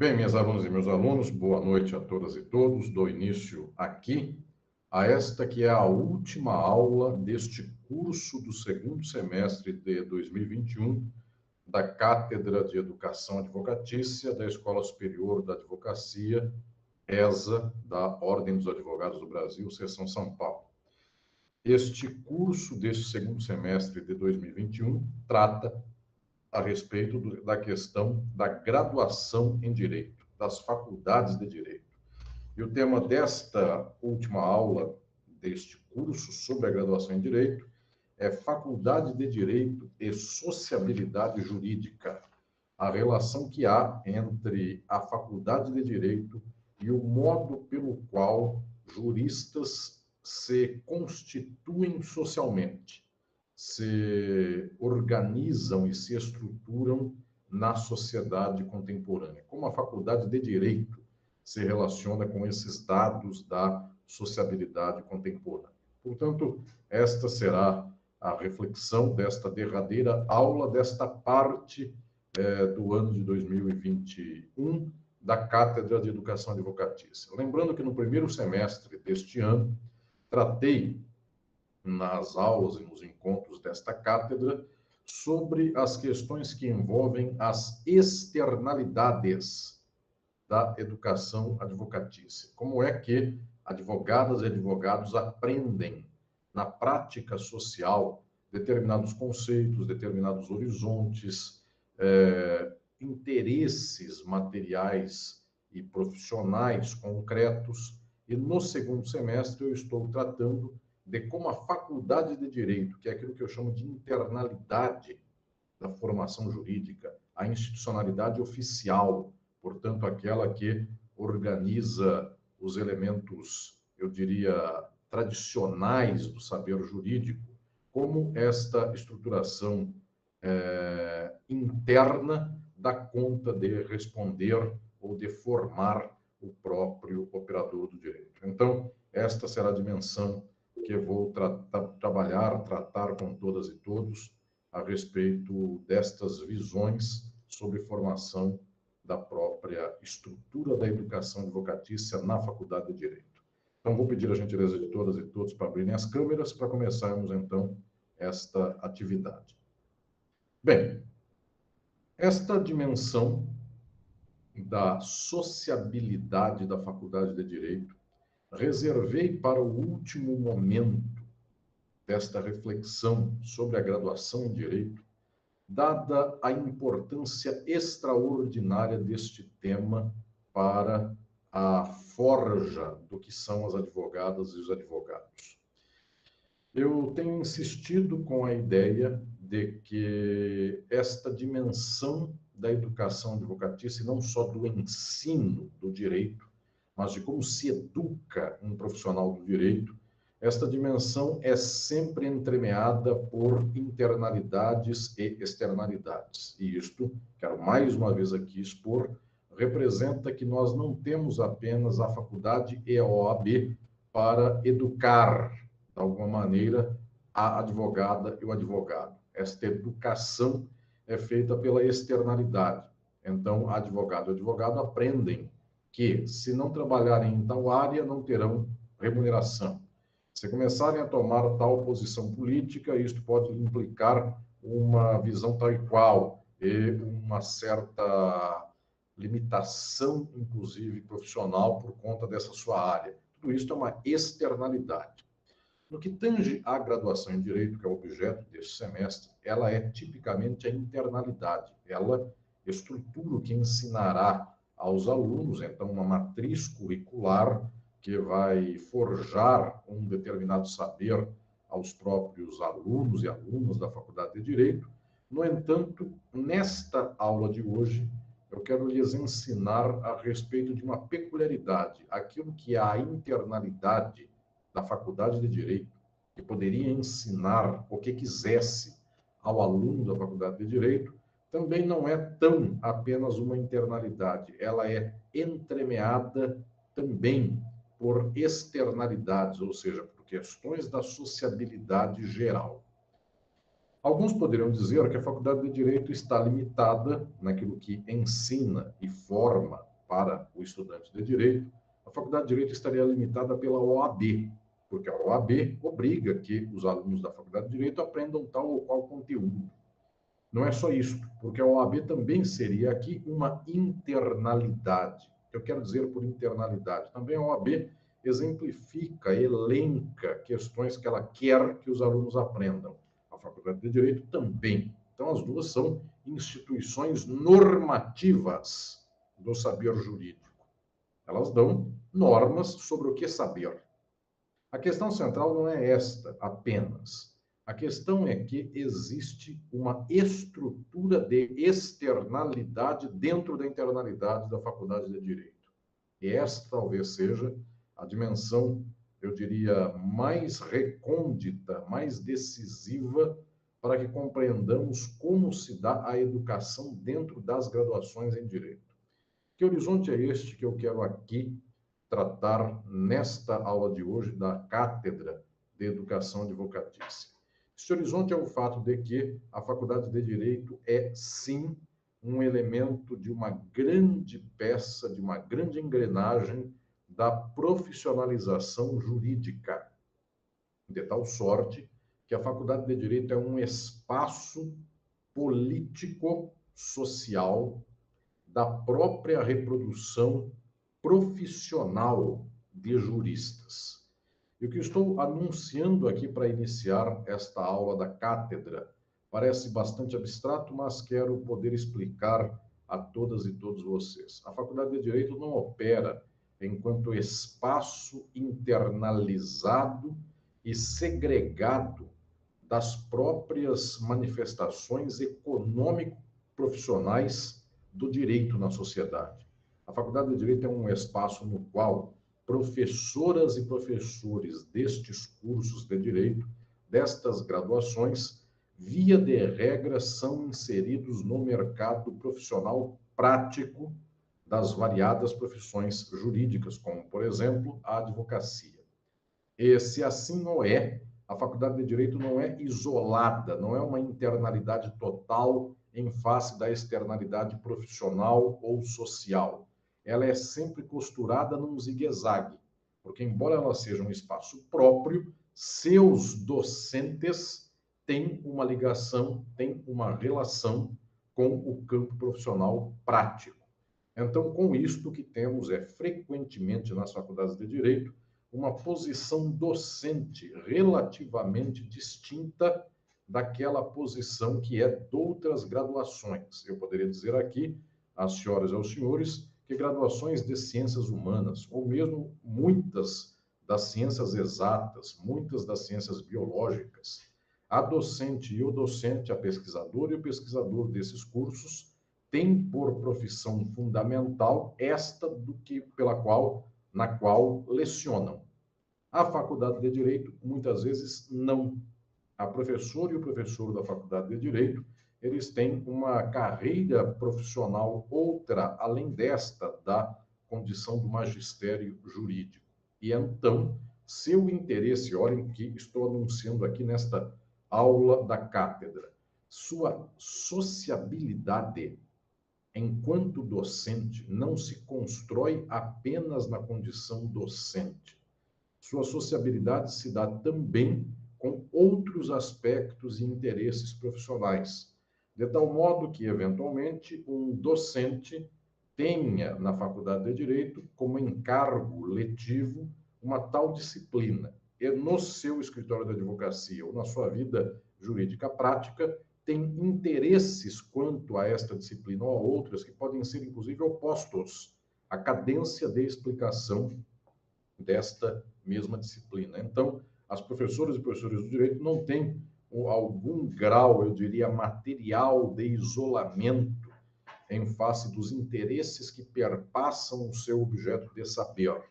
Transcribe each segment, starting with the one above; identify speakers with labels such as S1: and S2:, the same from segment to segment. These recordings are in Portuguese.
S1: Bem, minhas alunas e meus alunos, boa noite a todas e todos. Dou início aqui a esta que é a última aula deste curso do segundo semestre de 2021 da Cátedra de Educação Advocatícia da Escola Superior da Advocacia, ESA, da Ordem dos Advogados do Brasil, Seção São Paulo. Este curso deste segundo semestre de 2021 trata a respeito da questão da graduação em Direito, das faculdades de Direito. E o tema desta última aula, deste curso sobre a graduação em Direito, é Faculdade de Direito e Sociabilidade Jurídica, a relação que há entre a Faculdade de Direito e o modo pelo qual juristas se constituem socialmente, se organizam e se estruturam na sociedade contemporânea. Como a Faculdade de Direito se relaciona com esses dados da sociabilidade contemporânea. Portanto, esta será a reflexão desta derradeira aula, desta parte do ano de 2021 da Cátedra de Educação Advocatícia. Lembrando que no primeiro semestre deste ano, tratei nas aulas e nos encontros desta cátedra sobre as questões que envolvem as externalidades da educação advocatícia. Como é que advogadas e advogados aprendem na prática social determinados conceitos, determinados horizontes, interesses materiais e profissionais concretos. E no segundo semestre eu estou tratando de como a Faculdade de Direito, que é aquilo que eu chamo de internalidade da formação jurídica, a institucionalidade oficial, portanto, aquela que organiza os elementos, eu diria, tradicionais do saber jurídico, como esta estruturação interna dá conta de responder ou de formar o próprio operador do direito. Então, esta será a dimensão que eu vou tratar com todas e todos a respeito destas visões sobre formação da própria estrutura da educação advocatícia na Faculdade de Direito. Então, vou pedir a gentileza de todas e todos para abrirem as câmeras para começarmos, então, esta atividade. Bem, esta dimensão da sociabilidade da Faculdade de Direito reservei para o último momento desta reflexão sobre a graduação em Direito, dada a importância extraordinária deste tema para a forja do que são as advogadas e os advogados. Eu tenho insistido com a ideia de que esta dimensão da educação advocatícia, não só do ensino do direito, mas de como se educa um profissional do direito, esta dimensão é sempre entremeada por internalidades e externalidades. E isto, quero mais uma vez aqui expor, representa que nós não temos apenas a faculdade e a OAB para educar, de alguma maneira, a advogada e o advogado. Esta educação é feita pela externalidade. Então, advogado e advogado aprendem que, se não trabalharem em tal área, não terão remuneração. Se começarem a tomar tal posição política, isto pode implicar uma visão tal e qual, e uma certa limitação, inclusive profissional, por conta dessa sua área. Tudo isso é uma externalidade. No que tange à graduação em Direito, que é o objeto deste semestre, ela é tipicamente a internalidade. Ela estrutura o que ensinará aos alunos, então, uma matriz curricular que vai forjar um determinado saber aos próprios alunos e alunas da Faculdade de Direito. No entanto, nesta aula de hoje, eu quero lhes ensinar a respeito de uma peculiaridade, aquilo que é a internalidade da Faculdade de Direito, que poderia ensinar o que quisesse ao aluno da Faculdade de Direito, também não é tão apenas uma internalidade, ela é entremeada também por externalidades, ou seja, por questões da sociabilidade geral. Alguns poderiam dizer que a Faculdade de Direito está limitada naquilo que ensina e forma para o estudante de Direito, a Faculdade de Direito estaria limitada pela OAB, porque a OAB obriga que os alunos da Faculdade de Direito aprendam tal ou qual conteúdo. Não é só isso, porque a OAB também seria aqui uma internalidade. O que eu quero dizer por internalidade? Também a OAB exemplifica, elenca questões que ela quer que os alunos aprendam. A Faculdade de Direito também. Então, as duas são instituições normativas do saber jurídico. Elas dão normas sobre o que saber. A questão central não é esta apenas. A questão é que existe uma estrutura de externalidade dentro da internalidade da Faculdade de Direito. E esta talvez seja a dimensão, eu diria, mais recôndita, mais decisiva para que compreendamos como se dá a educação dentro das graduações em Direito. Que horizonte é este que eu quero aqui tratar nesta aula de hoje da Cátedra de Educação Advocatícia? Esse horizonte é o fato de que a Faculdade de Direito é, sim, um elemento de uma grande peça, de uma grande engrenagem da profissionalização jurídica, de tal sorte que a Faculdade de Direito é um espaço político-social da própria reprodução profissional de juristas. E o que estou anunciando aqui para iniciar esta aula da cátedra parece bastante abstrato, mas quero poder explicar a todas e todos vocês. A Faculdade de Direito não opera enquanto espaço internalizado e segregado das próprias manifestações econômico-profissionais do direito na sociedade. A Faculdade de Direito é um espaço no qual professoras e professores destes cursos de direito, destas graduações, via de regra, são inseridos no mercado profissional prático das variadas profissões jurídicas, como, por exemplo, a advocacia. E se assim não é, a Faculdade de Direito não é isolada, não é uma internalidade total em face da externalidade profissional ou social. Ela é sempre costurada num zigue-zague, porque, embora ela seja um espaço próprio, seus docentes têm uma ligação, têm uma relação com o campo profissional prático. Então, com isto, o que temos é, frequentemente, nas faculdades de Direito, uma posição docente relativamente distinta daquela posição que é de outras graduações. Eu poderia dizer aqui, às senhoras e aos senhores, que graduações de ciências humanas, ou mesmo muitas das ciências exatas, muitas das ciências biológicas, a docente e o docente, a pesquisadora e o pesquisador desses cursos, têm por profissão fundamental esta na qual lecionam. A Faculdade de Direito, muitas vezes, não. A professora e o professor da Faculdade de Direito, eles têm uma carreira profissional outra, além desta, da condição do magistério jurídico. E então, seu interesse, olhem que estou anunciando aqui nesta aula da cátedra, sua sociabilidade enquanto docente não se constrói apenas na condição docente. Sua sociabilidade se dá também com outros aspectos e interesses profissionais, de tal modo que, eventualmente, um docente tenha na Faculdade de Direito como encargo letivo uma tal disciplina. E no seu escritório de advocacia ou na sua vida jurídica prática, tem interesses quanto a esta disciplina ou a outras que podem ser, inclusive, opostos à cadência de explicação desta mesma disciplina. Então, as professoras e professores do direito não têm algum grau, eu diria, material de isolamento em face dos interesses que perpassam o seu objeto de saber.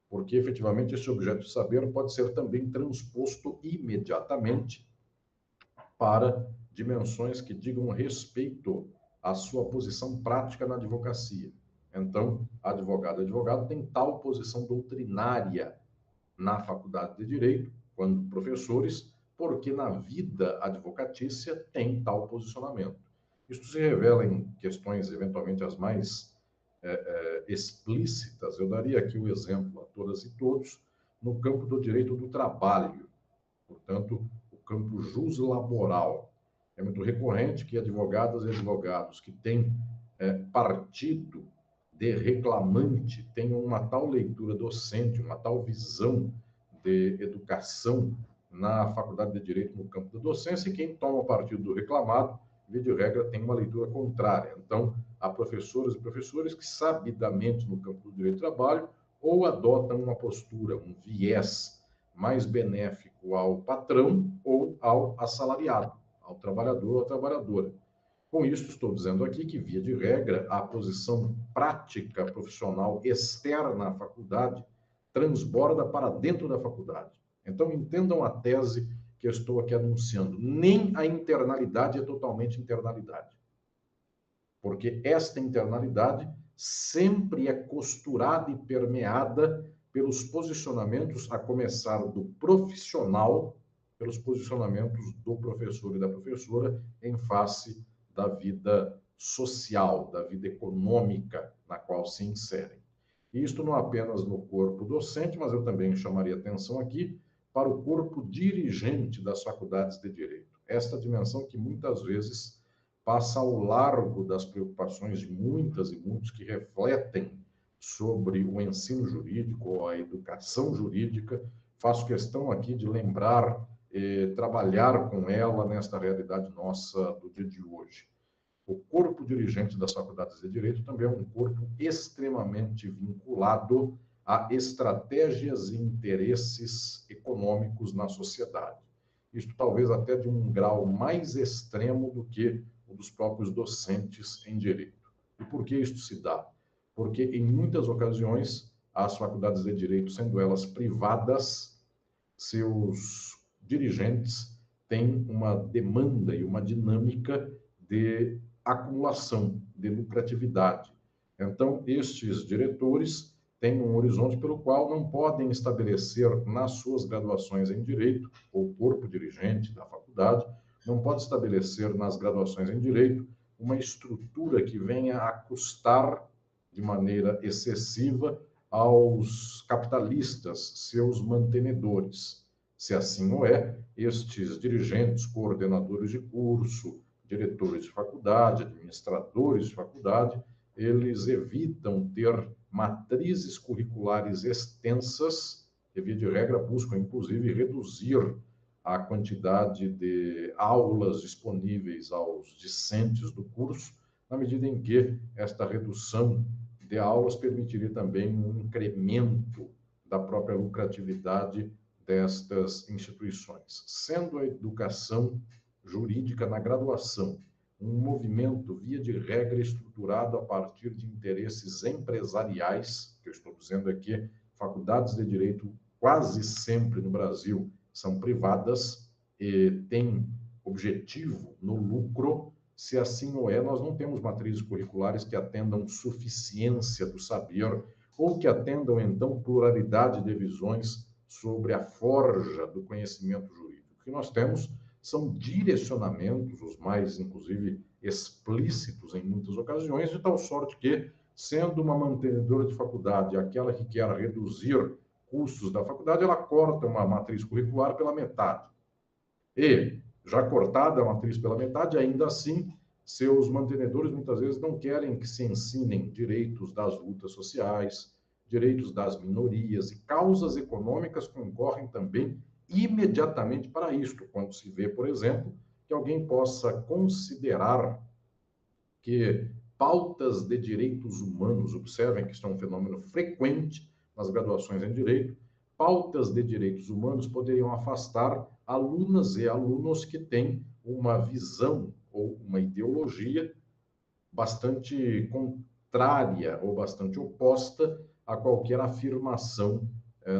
S1: Porque, efetivamente, esse objeto de saber pode ser também transposto imediatamente para dimensões que digam respeito à sua posição prática na advocacia. Então, advogado tem tal posição doutrinária na Faculdade de Direito, quando professores, porque na vida advocatícia tem tal posicionamento. Isto se revela em questões, eventualmente, as mais explícitas. Eu daria aqui o exemplo a todas e todos no campo do direito do trabalho, portanto, o campo juslaboral. É muito recorrente que advogadas e advogados que têm partido de reclamante tenham uma tal leitura docente, uma tal visão de educação na Faculdade de Direito no campo da docência, e quem toma partido do reclamado, via de regra, tem uma leitura contrária. Então, há professoras e professores que, sabidamente, no campo do direito do trabalho, ou adotam uma postura, um viés mais benéfico ao patrão ou ao assalariado, ao trabalhador ou à trabalhadora. Com isso, estou dizendo aqui que, via de regra, a posição prática profissional externa à faculdade transborda para dentro da faculdade. Então, entendam a tese que eu estou aqui anunciando. Nem a internalidade é totalmente internalidade. Porque esta internalidade sempre é costurada e permeada pelos posicionamentos, a começar do profissional, pelos posicionamentos do professor e da professora em face da vida social, da vida econômica na qual se inserem. Isto não apenas no corpo docente, mas eu também chamaria atenção aqui para o corpo dirigente das faculdades de direito. Esta dimensão que muitas vezes passa ao largo das preocupações de muitas e muitos que refletem sobre o ensino jurídico ou a educação jurídica. Faço questão aqui de lembrar trabalhar com ela nesta realidade nossa do dia de hoje. O corpo dirigente das faculdades de direito também é um corpo extremamente vinculado a estratégias e interesses econômicos na sociedade. Isto talvez até de um grau mais extremo do que o dos próprios docentes em direito. E por que isto se dá? Porque, em muitas ocasiões, as faculdades de direito, sendo elas privadas, seus dirigentes têm uma demanda e uma dinâmica de acumulação, de lucratividade. Então, estes diretores têm um horizonte pelo qual não podem estabelecer nas suas graduações em direito, ou corpo dirigente da faculdade, não pode estabelecer nas graduações em direito uma estrutura que venha a custar de maneira excessiva aos capitalistas, seus mantenedores. Se assim o é, estes dirigentes, coordenadores de curso, diretores de faculdade, administradores de faculdade, eles evitam ter matrizes curriculares extensas, que, via de regra, buscam, inclusive, reduzir a quantidade de aulas disponíveis aos discentes do curso, na medida em que esta redução de aulas permitiria também um incremento da própria lucratividade destas instituições. Sendo a educação jurídica na graduação um movimento, via de regra, estruturado a partir de interesses empresariais, que eu estou dizendo aqui, faculdades de direito quase sempre no Brasil são privadas e têm objetivo no lucro. Se assim o é, nós não temos matrizes curriculares que atendam suficiência do saber ou que atendam, então, pluralidade de visões sobre a forja do conhecimento jurídico. O que nós temos são direcionamentos, os mais, inclusive, explícitos em muitas ocasiões, de tal sorte que, sendo uma mantenedora de faculdade aquela que quer reduzir custos da faculdade, ela corta uma matriz curricular pela metade. E, já cortada a matriz pela metade, ainda assim, seus mantenedores muitas vezes não querem que se ensinem direitos das lutas sociais, direitos das minorias, e causas econômicas concorrem também imediatamente para isto, quando se vê, por exemplo, que alguém possa considerar que pautas de direitos humanos, observem que isto é um fenômeno frequente nas graduações em direito, pautas de direitos humanos poderiam afastar alunas e alunos que têm uma visão ou uma ideologia bastante contrária ou bastante oposta a qualquer afirmação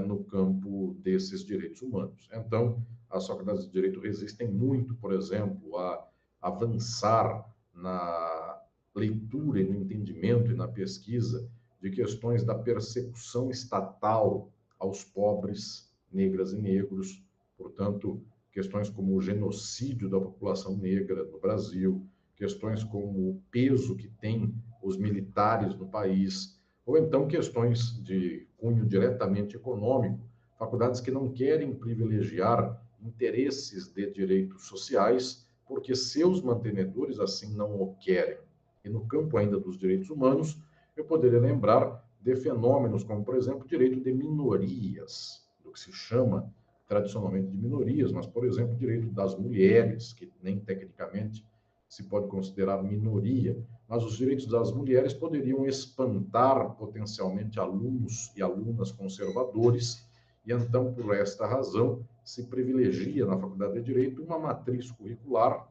S1: no campo desses direitos humanos. Então, as faculdades de direito resistem muito, por exemplo, a avançar na leitura e no entendimento e na pesquisa de questões da persecução estatal aos pobres, negras e negros, portanto, questões como o genocídio da população negra no Brasil, questões como o peso que tem os militares no país, ou então questões de cunho diretamente econômico, faculdades que não querem privilegiar interesses de direitos sociais, porque seus mantenedores assim não o querem. E no campo ainda dos direitos humanos, eu poderia lembrar de fenômenos como, por exemplo, o direito de minorias, do que se chama tradicionalmente de minorias, mas, por exemplo, o direito das mulheres, que nem tecnicamente se pode considerar minoria, mas os direitos das mulheres poderiam espantar potencialmente alunos e alunas conservadores, e então, por esta razão, se privilegia na Faculdade de Direito uma matriz curricular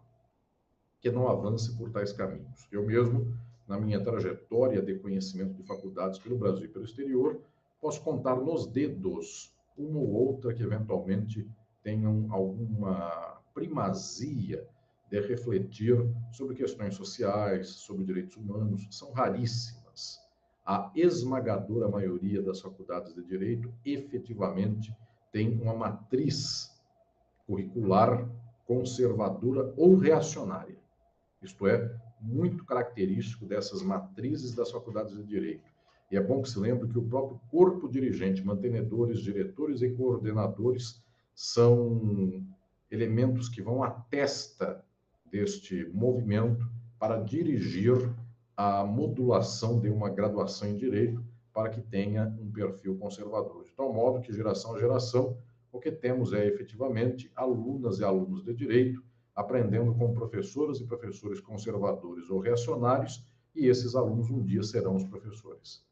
S1: que não avance por tais caminhos. Eu mesmo, na minha trajetória de conhecimento de faculdades pelo Brasil e pelo exterior, posso contar nos dedos uma ou outra que eventualmente tenham alguma primazia de refletir sobre questões sociais, sobre direitos humanos. São raríssimas. A esmagadora maioria das faculdades de direito efetivamente tem uma matriz curricular conservadora ou reacionária. Isto é, muito característico dessas matrizes das faculdades de direito. E é bom que se lembre que o próprio corpo dirigente, mantenedores, diretores e coordenadores são elementos que vão à testa deste movimento para dirigir a modulação de uma graduação em direito para que tenha um perfil conservador. De tal modo que, geração a geração, o que temos é efetivamente alunas e alunos de direito aprendendo com professoras e professores conservadores ou reacionários, e esses alunos um dia serão os professores.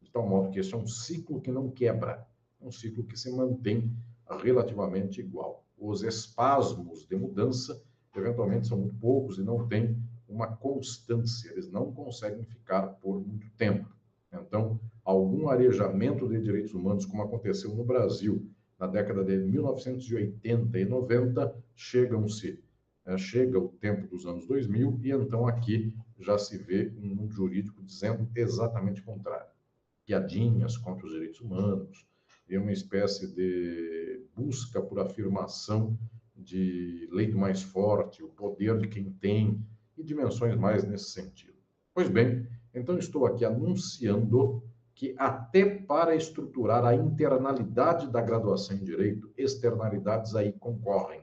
S1: De tal modo que esse é um ciclo que não quebra, é um ciclo que se mantém relativamente igual. Os espasmos de mudança, eventualmente, são muito poucos e não têm uma constância, eles não conseguem ficar por muito tempo. Então, algum arejamento de direitos humanos, como aconteceu no Brasil na década de 1980 e 90, chega o tempo dos anos 2000 e então aqui já se vê um mundo jurídico dizendo exatamente o contrário. Piadinhas contra os direitos humanos e uma espécie de busca por afirmação de lei do mais forte, o poder de quem tem e dimensões mais nesse sentido. Pois bem, então estou aqui anunciando que até para estruturar a internalidade da graduação em Direito, externalidades aí concorrem.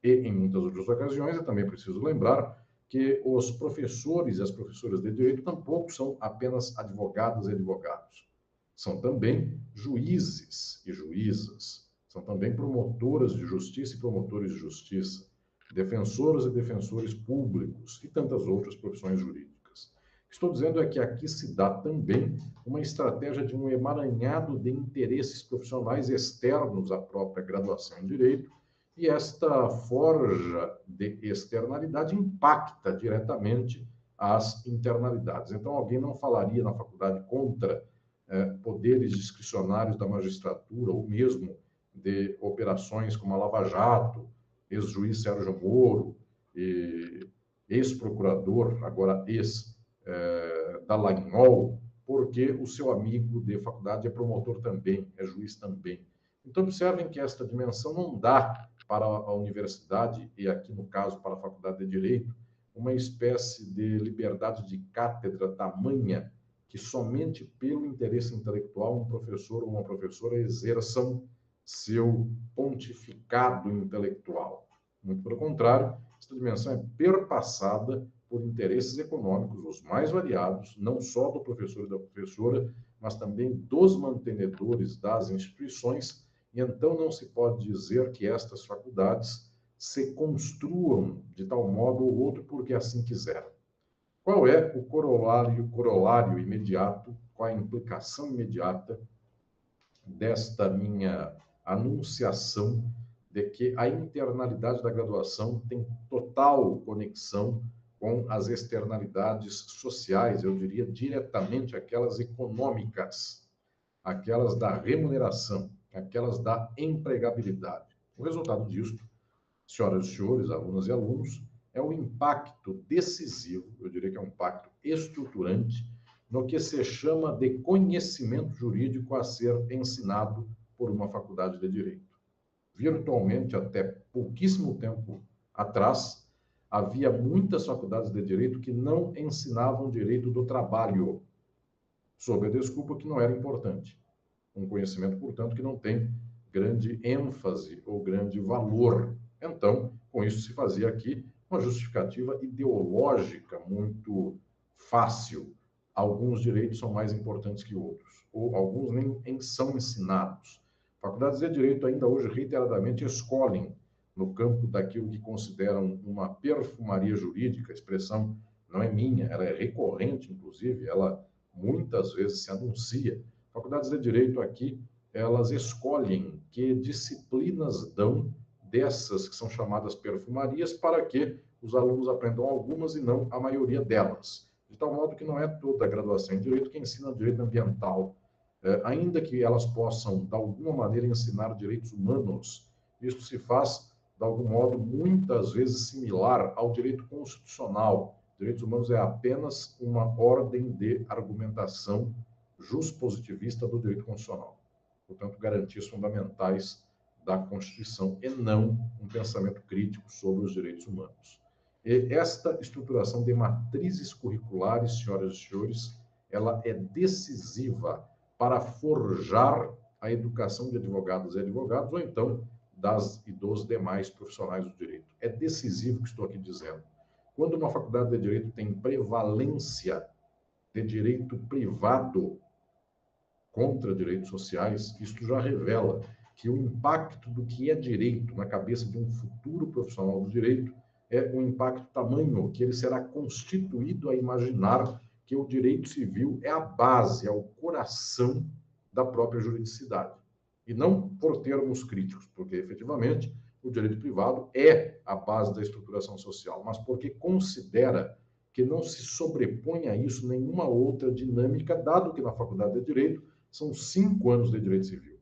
S1: E, em muitas outras ocasiões, é também preciso lembrar que os professores e as professoras de direito tampouco são apenas advogadas e advogados. São também juízes e juízas, são também promotoras de justiça e promotores de justiça, defensoras e defensores públicos e tantas outras profissões jurídicas. O que estou dizendo é que aqui se dá também uma estratégia de um emaranhado de interesses profissionais externos à própria graduação em direito, e esta forja de externalidade impacta diretamente as internalidades. Então, alguém não falaria na faculdade contra poderes discricionários da magistratura, ou mesmo de operações como a Lava Jato, ex-juiz Sérgio Moro, ex-procurador, agora Dallagnol, porque o seu amigo de faculdade é promotor também, é juiz também. Então, observem que esta dimensão não dá para a universidade, e aqui no caso para a Faculdade de Direito, uma espécie de liberdade de cátedra tamanha que somente pelo interesse intelectual um professor ou uma professora exerçam seu pontificado intelectual. Muito pelo contrário, esta dimensão é perpassada por interesses econômicos os mais variados, não só do professor e da professora, mas também dos mantenedores das instituições. E então não se pode dizer que estas faculdades se construam de tal modo ou outro porque assim quiseram. Qual é o corolário imediato, qual a implicação imediata desta minha anunciação de que a internalidade da graduação tem total conexão com as externalidades sociais, eu diria diretamente aquelas econômicas, aquelas da remuneração, aquelas da empregabilidade. O resultado disso, senhoras e senhores, alunas e alunos, é o impacto decisivo, eu diria que é um impacto estruturante, no que se chama de conhecimento jurídico a ser ensinado por uma faculdade de direito. Virtualmente, até pouquíssimo tempo atrás, havia muitas faculdades de direito que não ensinavam direito do trabalho, sob a desculpa que não era importante. Um conhecimento, portanto, que não tem grande ênfase ou grande valor. Então, com isso se fazia aqui uma justificativa ideológica muito fácil. Alguns direitos são mais importantes que outros, ou alguns nem são ensinados. Faculdades de direito ainda hoje reiteradamente escolhem no campo daquilo que consideram uma perfumaria jurídica, a expressão não é minha, ela é recorrente, inclusive, ela muitas vezes se anuncia. Faculdades de direito aqui, elas escolhem que disciplinas dão dessas que são chamadas perfumarias para que os alunos aprendam algumas e não a maioria delas. De tal modo que não é toda a graduação em direito que ensina direito ambiental. Ainda que elas possam, de alguma maneira, ensinar direitos humanos, isso se faz, de algum modo, muitas vezes similar ao direito constitucional. Direitos humanos é apenas uma ordem de argumentação juspositivista do direito constitucional. Portanto, garantias fundamentais da Constituição e não um pensamento crítico sobre os direitos humanos. E esta estruturação de matrizes curriculares, senhoras e senhores, ela é decisiva para forjar a educação de advogadas e advogados, ou então das e dos demais profissionais do direito. É decisivo o que estou aqui dizendo. Quando uma faculdade de direito tem prevalência de direito privado contra direitos sociais, isto já revela que o impacto do que é direito na cabeça de um futuro profissional do direito é um impacto tamanho que ele será constituído a imaginar que o direito civil é a base, é o coração da própria juridicidade. E não por termos críticos, porque efetivamente o direito privado é a base da estruturação social, mas porque considera que não se sobrepõe a isso nenhuma outra dinâmica, dado que na faculdade de direito são 5 anos de direito civil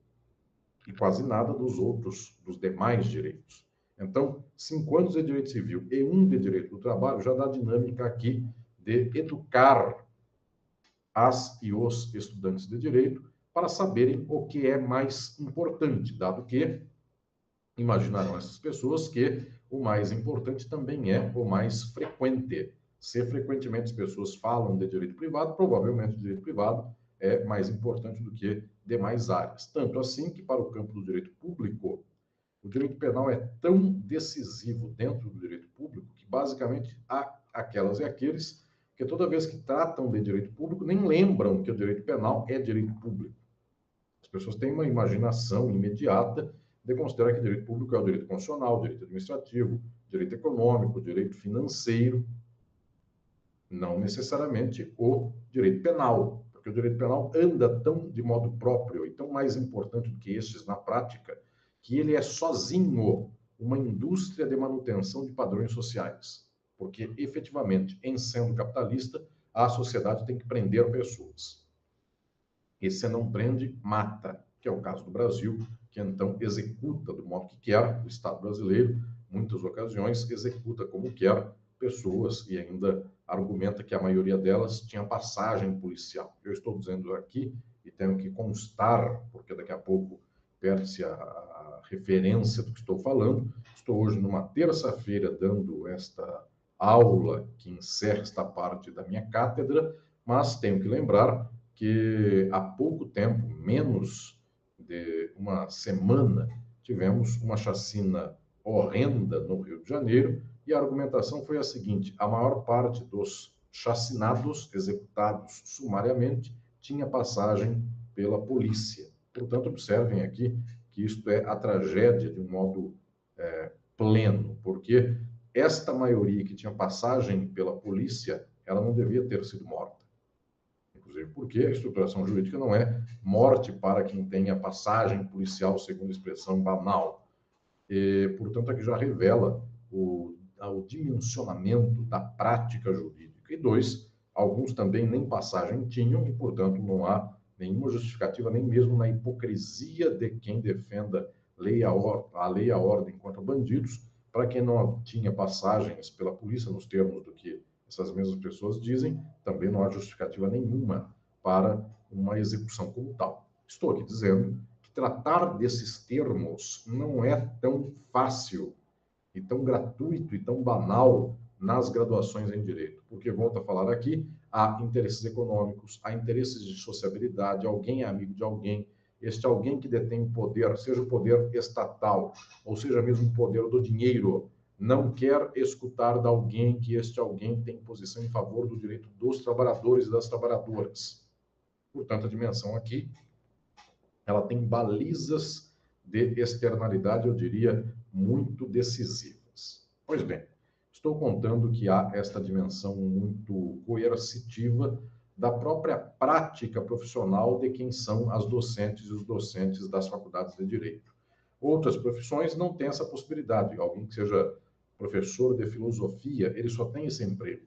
S1: e quase nada dos demais direitos. Então, 5 anos de direito civil e 1 de direito do trabalho já dá dinâmica aqui de educar as e os estudantes de direito para saberem o que é mais importante, dado que imaginarão essas pessoas que o mais importante também é o mais frequente. Se frequentemente as pessoas falam de direito privado, provavelmente o direito privado é mais importante do que demais áreas. Tanto assim que, para o campo do direito público, o direito penal é tão decisivo dentro do direito público que, basicamente, há aquelas e aqueles que, toda vez que tratam de direito público, nem lembram que o direito penal é direito público. As pessoas têm uma imaginação imediata de considerar que direito público é o direito constitucional, direito administrativo, direito econômico, direito financeiro, não necessariamente o direito penal, porque o direito penal anda tão de modo próprio e tão mais importante do que estes na prática, que ele é sozinho uma indústria de manutenção de padrões sociais, porque efetivamente, em sendo capitalista, a sociedade tem que prender pessoas. E se não prende, mata, que é o caso do Brasil, que então executa do modo que quer, o Estado brasileiro, muitas ocasiões, executa como quer pessoas e ainda argumenta que a maioria delas tinha passagem policial. Eu estou dizendo aqui, e tenho que constar, porque daqui a pouco perde-se a referência do que estou falando, estou hoje numa terça-feira dando esta aula que encerra esta parte da minha cátedra, mas tenho que lembrar que há pouco tempo, menos de uma semana, tivemos uma chacina horrenda no Rio de Janeiro, e a argumentação foi a seguinte: a maior parte dos chacinados executados sumariamente tinha passagem pela polícia. Portanto, observem aqui que isto é a tragédia de um modo pleno, porque esta maioria que tinha passagem pela polícia, ela não devia ter sido morta. Inclusive porque a estruturação jurídica não é morte para quem tenha passagem policial, segundo a expressão banal. E, portanto, aqui já revela o dimensionamento da prática jurídica. E 2, alguns também nem passagem tinham e, portanto, não há nenhuma justificativa, nem mesmo na hipocrisia de quem defenda a lei e a ordem contra bandidos, para quem não tinha passagens pela polícia, nos termos do que essas mesmas pessoas dizem, também não há justificativa nenhuma para uma execução como tal. Estou aqui dizendo que tratar desses termos não é tão fácil, e tão gratuito e tão banal nas graduações em direito, porque, volto a falar aqui, há interesses econômicos, há interesses de sociabilidade, alguém é amigo de alguém, este alguém que detém poder, seja o poder estatal, ou seja mesmo o poder do dinheiro, não quer escutar de alguém que este alguém tem posição em favor do direito dos trabalhadores e das trabalhadoras. Portanto, a dimensão aqui, ela tem balizas de externalidade, eu diria, muito decisivas. Pois bem, estou contando que há esta dimensão muito coercitiva da própria prática profissional de quem são as docentes e os docentes das faculdades de direito. Outras profissões não têm essa possibilidade. Alguém que seja professor de filosofia, ele só tem esse emprego.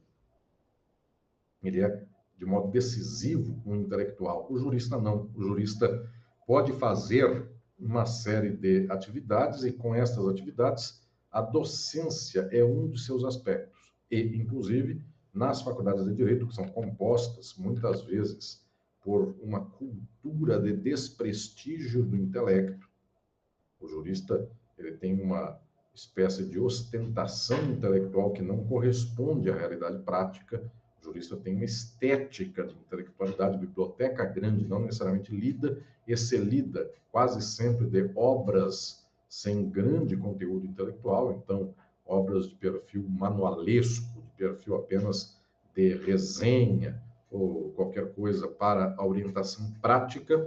S1: Ele é, de modo decisivo, um intelectual. O jurista não. O jurista pode fazer uma série de atividades e, com estas atividades, a docência é um de seus aspectos. E, inclusive, nas faculdades de direito, que são compostas, muitas vezes, por uma cultura de desprestígio do intelecto, o jurista ele tem uma espécie de ostentação intelectual que não corresponde à realidade prática. O jurista tem uma estética de intelectualidade, biblioteca grande, não necessariamente lida, excelida, quase sempre de obras sem grande conteúdo intelectual, então obras de perfil manualesco, de perfil apenas de resenha ou qualquer coisa para a orientação prática.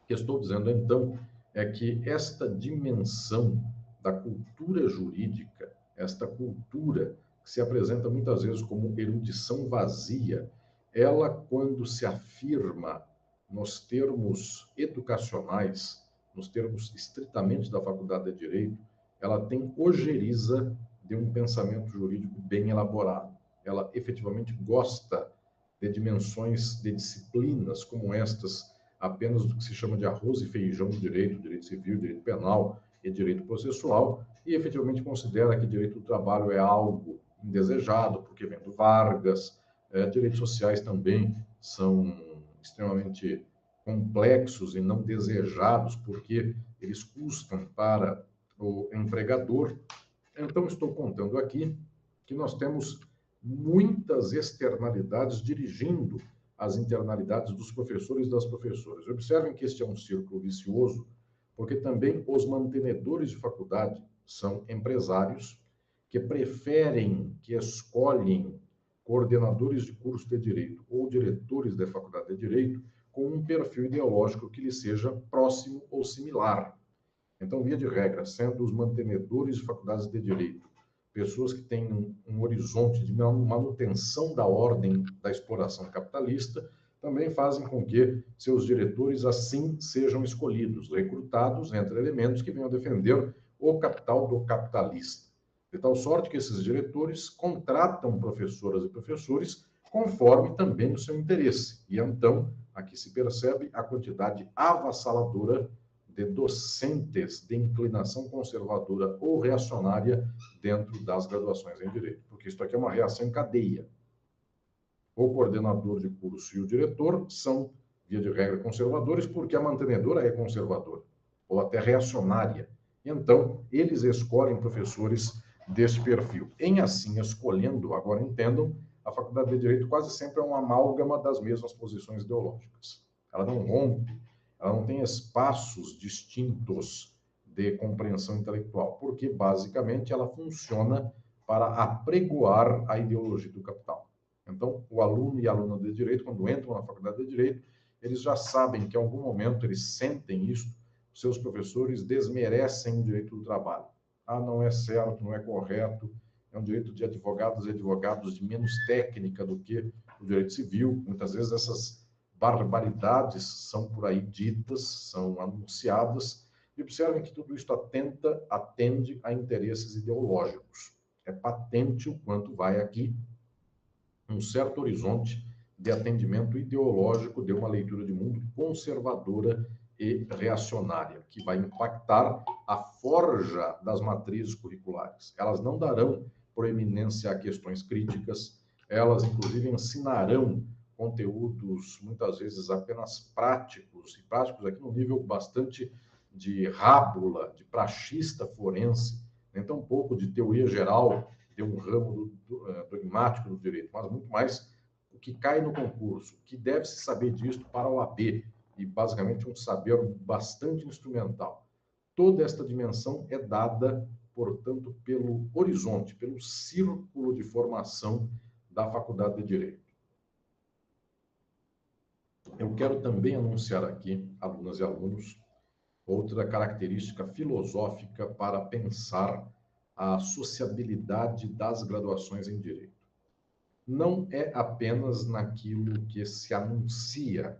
S1: O que estou dizendo, então, é que esta dimensão da cultura jurídica, esta cultura que se apresenta muitas vezes como erudição vazia, ela, quando se afirma nos termos educacionais, nos termos estritamente da Faculdade de Direito, ela tem ojeriza de um pensamento jurídico bem elaborado. Ela efetivamente gosta de dimensões, de disciplinas como estas, apenas do que se chama de arroz e feijão do direito, direito civil, direito penal e direito processual, e efetivamente considera que direito do trabalho é algo indesejado, porque vem do Vargas, direitos sociais também são extremamente complexos e não desejados, porque eles custam para o empregador. Então, estou contando aqui que nós temos muitas externalidades dirigindo as internalidades dos professores e das professoras. Observem que este é um círculo vicioso, porque também os mantenedores de faculdade são empresários que preferem, que escolhem coordenadores de curso de direito ou diretores de faculdade de direito com um perfil ideológico que lhe seja próximo ou similar. Então, via de regra, sendo os mantenedores de faculdades de direito pessoas que têm um horizonte de manutenção da ordem da exploração capitalista, também fazem com que seus diretores assim sejam escolhidos, recrutados entre elementos que venham defender o capital do capitalista. De tal sorte que esses diretores contratam professoras e professores conforme também o seu interesse. E então, aqui se percebe a quantidade avassaladora de docentes de inclinação conservadora ou reacionária dentro das graduações em direito, porque isso aqui é uma reação em cadeia. O coordenador de curso e o diretor são, via de regra, conservadores, porque a mantenedora é conservadora, ou até reacionária. Então, eles escolhem professores deste perfil. Em assim escolhendo, agora entendam, a Faculdade de Direito quase sempre é uma amálgama das mesmas posições ideológicas. Ela não rompe, ela não tem espaços distintos de compreensão intelectual, porque, basicamente, ela funciona para apregoar a ideologia do capital. Então, o aluno e a aluna de Direito, quando entram na Faculdade de Direito, eles já sabem que, em algum momento, eles sentem isso, seus professores desmerecem o direito do trabalho. Ah, não é certo, não é correto, é um direito de advogados e advogados de menos técnica do que o direito civil. Muitas vezes essas barbaridades são por aí ditas, são anunciadas, e observem que tudo isso atende a interesses ideológicos. É patente o quanto vai aqui um certo horizonte de atendimento ideológico de uma leitura de mundo conservadora e reacionária, que vai impactar a forja das matrizes curriculares. Elas não darão proeminência a questões críticas, elas, inclusive, ensinarão conteúdos, muitas vezes, apenas práticos, e práticos aqui no nível bastante de rábula, de praxista forense, nem tão pouco de teoria geral, de um ramo dogmático do direito, mas muito mais o que cai no concurso, o que deve-se saber disso para o OAB, e basicamente um saber bastante instrumental. Toda esta dimensão é dada, portanto, pelo horizonte, pelo círculo de formação da Faculdade de Direito. Eu quero também anunciar aqui, alunas e alunos, outra característica filosófica para pensar a sociabilidade das graduações em Direito. Não é apenas naquilo que se anuncia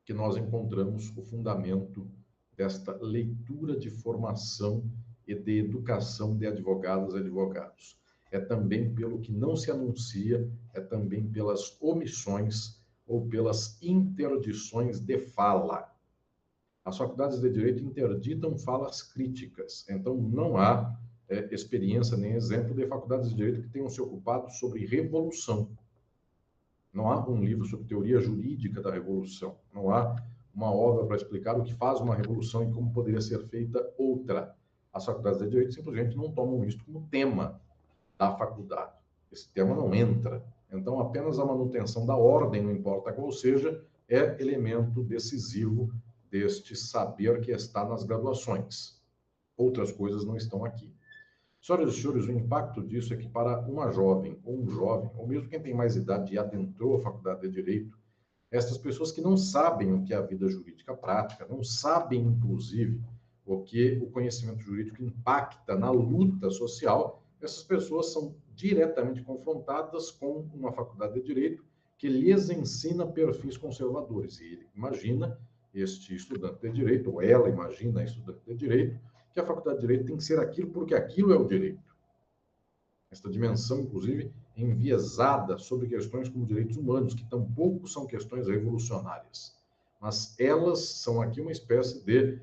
S1: que nós encontramos o fundamento desta leitura de formação e de educação de advogadas e advogados. É também pelo que não se anuncia, é também pelas omissões ou pelas interdições de fala. As faculdades de Direito interditam falas críticas, então não há experiência nem exemplo de faculdades de Direito que tenham se ocupado sobre revolução. Não há um livro sobre teoria jurídica da revolução, não há uma obra para explicar o que faz uma revolução e como poderia ser feita outra. As faculdades de Direito simplesmente não tomam isso como tema da faculdade. Esse tema não entra. Então, apenas a manutenção da ordem, não importa qual seja, é elemento decisivo deste saber que está nas graduações. Outras coisas não estão aqui. Senhoras e senhores, o impacto disso é que para uma jovem, ou um jovem, ou mesmo quem tem mais idade e adentrou a faculdade de Direito, essas pessoas que não sabem o que é a vida jurídica prática, não sabem, inclusive, o que o conhecimento jurídico impacta na luta social, essas pessoas são diretamente confrontadas com uma faculdade de Direito que lhes ensina perfis conservadores. E ele imagina, este estudante de Direito, ou ela imagina, a estudante de Direito, que a faculdade de Direito tem que ser aquilo porque aquilo é o direito. Esta dimensão, inclusive, enviesada sobre questões como direitos humanos, que tampouco são questões revolucionárias. Mas elas são aqui uma espécie de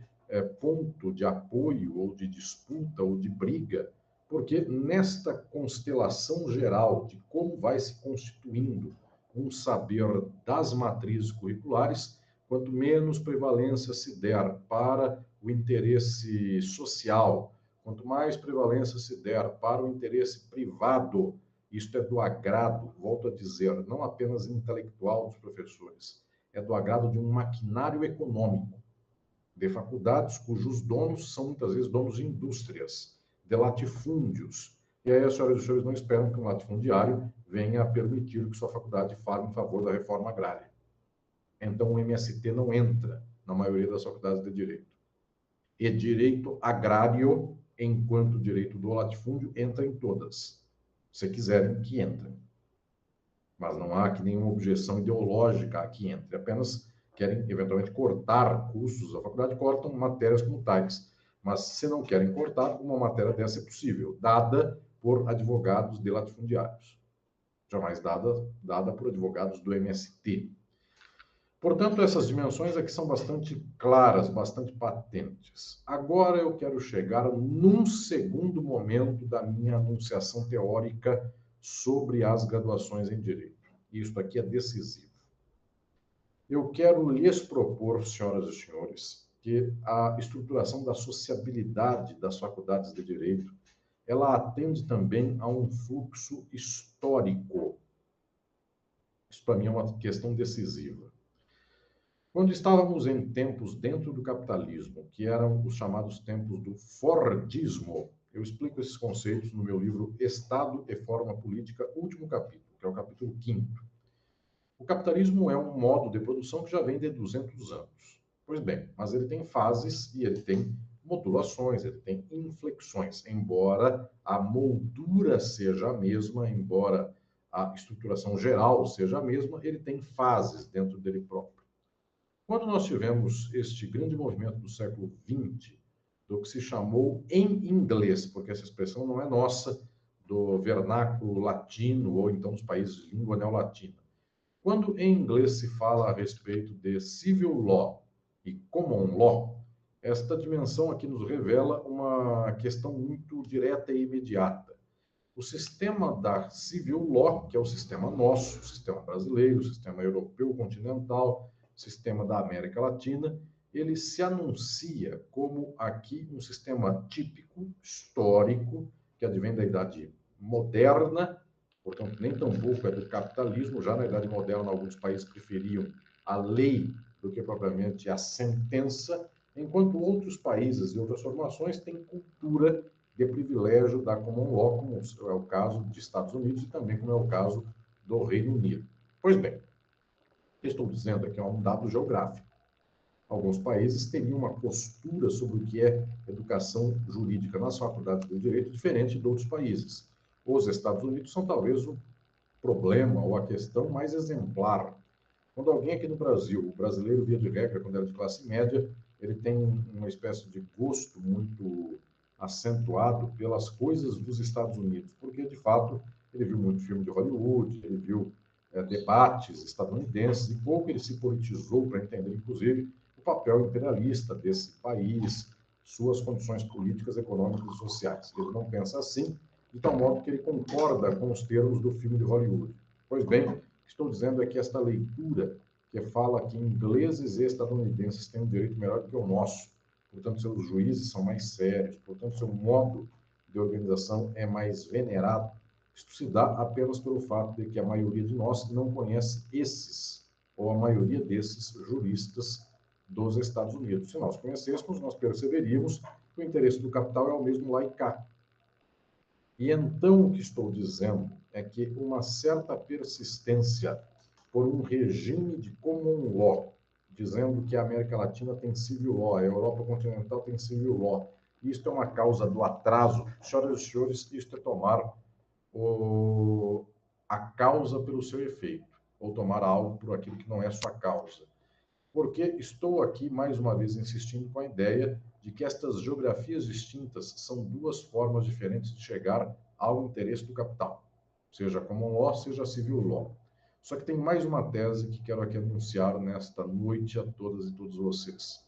S1: ponto de apoio, ou de disputa, ou de briga, porque nesta constelação geral de como vai se constituindo um saber das matrizes curriculares, quanto menos prevalência se der para o interesse social, quanto mais prevalência se der para o interesse privado, isto é do agrado, volto a dizer, não apenas intelectual dos professores, é do agrado de um maquinário econômico, de faculdades cujos donos são muitas vezes donos de indústrias, de latifúndios. E aí as senhoras e os senhores não esperam que um latifundiário venha a permitir que sua faculdade fale em favor da reforma agrária. Então o MST não entra na maioria das faculdades de Direito. E direito agrário, enquanto direito do latifúndio, entra em todas. Se quiserem que entrem. Mas não há aqui nenhuma objeção ideológica a que entre. Apenas querem, eventualmente, cortar cursos da faculdade, cortam matérias como tais. Mas, se não querem cortar, uma matéria dessa é possível, dada por advogados de latifundiários. Jamais dada por advogados do MST. Portanto, essas dimensões aqui são bastante claras, bastante patentes. Agora eu quero chegar num segundo momento da minha anunciação teórica sobre as graduações em Direito. Isto aqui é decisivo. Eu quero lhes propor, senhoras e senhores, que a estruturação da sociabilidade das faculdades de Direito, ela atende também a um fluxo histórico. Isso, para mim, é uma questão decisiva. Quando estávamos em tempos dentro do capitalismo, que eram os chamados tempos do Fordismo, eu explico esses conceitos no meu livro Estado e Forma Política, último capítulo, que é o capítulo 5º. O capitalismo é um modo de produção que já vem de 200 anos. Pois bem, mas ele tem fases e ele tem modulações, ele tem inflexões, embora a moldura seja a mesma, embora a estruturação geral seja a mesma, ele tem fases dentro dele próprio. Quando nós tivemos este grande movimento do século XX, do que se chamou em inglês, porque essa expressão não é nossa, do vernáculo latino ou então dos países de língua neolatina. Quando em inglês se fala a respeito de civil law e common law, esta dimensão aqui nos revela uma questão muito direta e imediata. O sistema da civil law, que é o sistema nosso, o sistema brasileiro, o sistema europeu continental, sistema da América Latina, ele se anuncia como aqui um sistema típico, histórico, que advém da Idade Moderna, portanto, nem tampouco é do capitalismo. Já na Idade Moderna, alguns países preferiam a lei do que propriamente a sentença, enquanto outros países e outras formações têm cultura de privilégio da common law, como é o caso dos Estados Unidos e também como é o caso do Reino Unido. Pois bem, estou dizendo aqui é um dado geográfico. Alguns países teriam uma postura sobre o que é educação jurídica nas faculdades do direito diferente de outros países. Os Estados Unidos são talvez o problema ou a questão mais exemplar. Quando alguém aqui no Brasil, o brasileiro via de regra, quando era de classe média, ele tem uma espécie de gosto muito acentuado pelas coisas dos Estados Unidos, porque, de fato, ele viu muito filme de Hollywood, ele viu debates estadunidenses, e pouco ele se politizou para entender, inclusive, o papel imperialista desse país, suas condições políticas, econômicas e sociais. Ele não pensa assim, de tal modo que ele concorda com os termos do filme de Hollywood. Pois bem, estou dizendo é que esta leitura que fala que ingleses e estadunidenses têm um direito melhor do que o nosso, portanto, seus juízes são mais sérios, portanto, seu modo de organização é mais venerado, isto se dá apenas pelo fato de que a maioria de nós não conhece esses, ou a maioria desses juristas dos Estados Unidos. Se nós conhecêssemos, nós perceberíamos que o interesse do capital é o mesmo lá e cá. E então o que estou dizendo é que uma certa persistência por um regime de common law, dizendo que a América Latina tem civil law, a Europa continental tem civil law, isto é uma causa do atraso. Senhoras e senhores, isto é tomar a causa pelo seu efeito, ou tomar algo por aquilo que não é sua causa. Porque estou aqui, mais uma vez, insistindo com a ideia de que estas geografias distintas são duas formas diferentes de chegar ao interesse do capital, seja common law, seja civil law. Só que tem mais uma tese que quero aqui anunciar nesta noite a todas e todos vocês.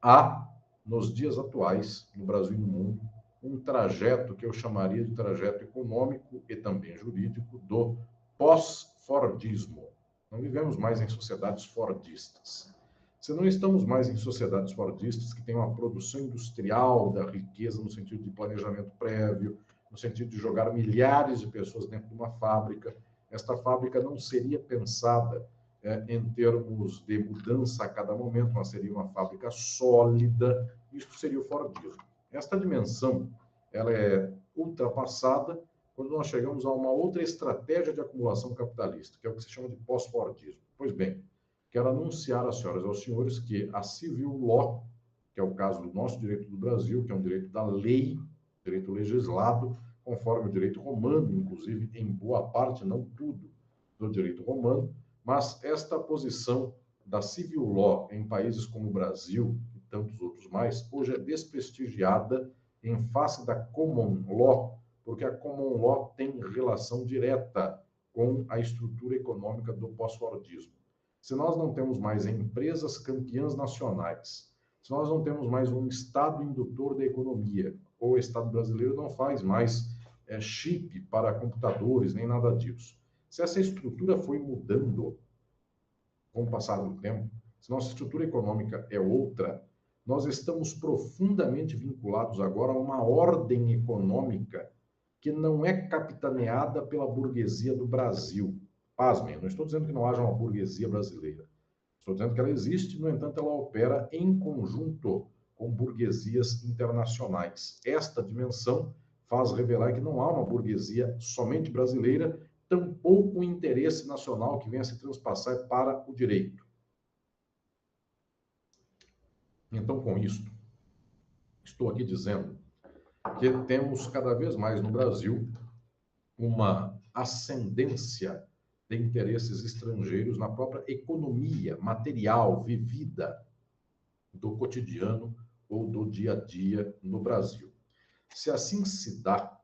S1: Há, nos dias atuais, no Brasil e no mundo, um trajeto que eu chamaria de trajeto econômico e também jurídico do pós-fordismo. Não vivemos mais em sociedades fordistas. Se não estamos mais em sociedades fordistas que têm uma produção industrial da riqueza no sentido de planejamento prévio, no sentido de jogar milhares de pessoas dentro de uma fábrica, esta fábrica não seria pensada em termos de mudança a cada momento, mas seria uma fábrica sólida. Isso seria o Fordismo. Esta dimensão ela é ultrapassada quando nós chegamos a uma outra estratégia de acumulação capitalista, que é o que se chama de pós-Fordismo. Pois bem, quero anunciar às senhoras e aos senhores que a civil law, que é o caso do nosso direito do Brasil, que é um direito da lei, direito legislado, conforme o direito romano, inclusive em boa parte, não tudo, do direito romano, mas esta posição da civil law em países como o Brasil e tantos outros mais, hoje é desprestigiada em face da common law, porque a common law tem relação direta com a estrutura econômica do pós-fordismo. Se nós não temos mais empresas campeãs nacionais, se nós não temos mais um Estado indutor da economia, ou o Estado brasileiro não faz mais chip para computadores, nem nada disso. Se essa estrutura foi mudando com o passar do tempo, se nossa estrutura econômica é outra, nós estamos profundamente vinculados agora a uma ordem econômica que não é capitaneada pela burguesia do Brasil. Pasmem, não estou dizendo que não haja uma burguesia brasileira. Estou dizendo que ela existe, no entanto, ela opera em conjunto com burguesias internacionais. Esta dimensão faz revelar que não há uma burguesia somente brasileira, tampouco um interesse nacional que venha se transpassar para o direito. Então, com isso, estou aqui dizendo que temos cada vez mais no Brasil uma ascendência de interesses estrangeiros na própria economia material vivida do cotidiano ou do dia a dia no Brasil. Se assim se dá,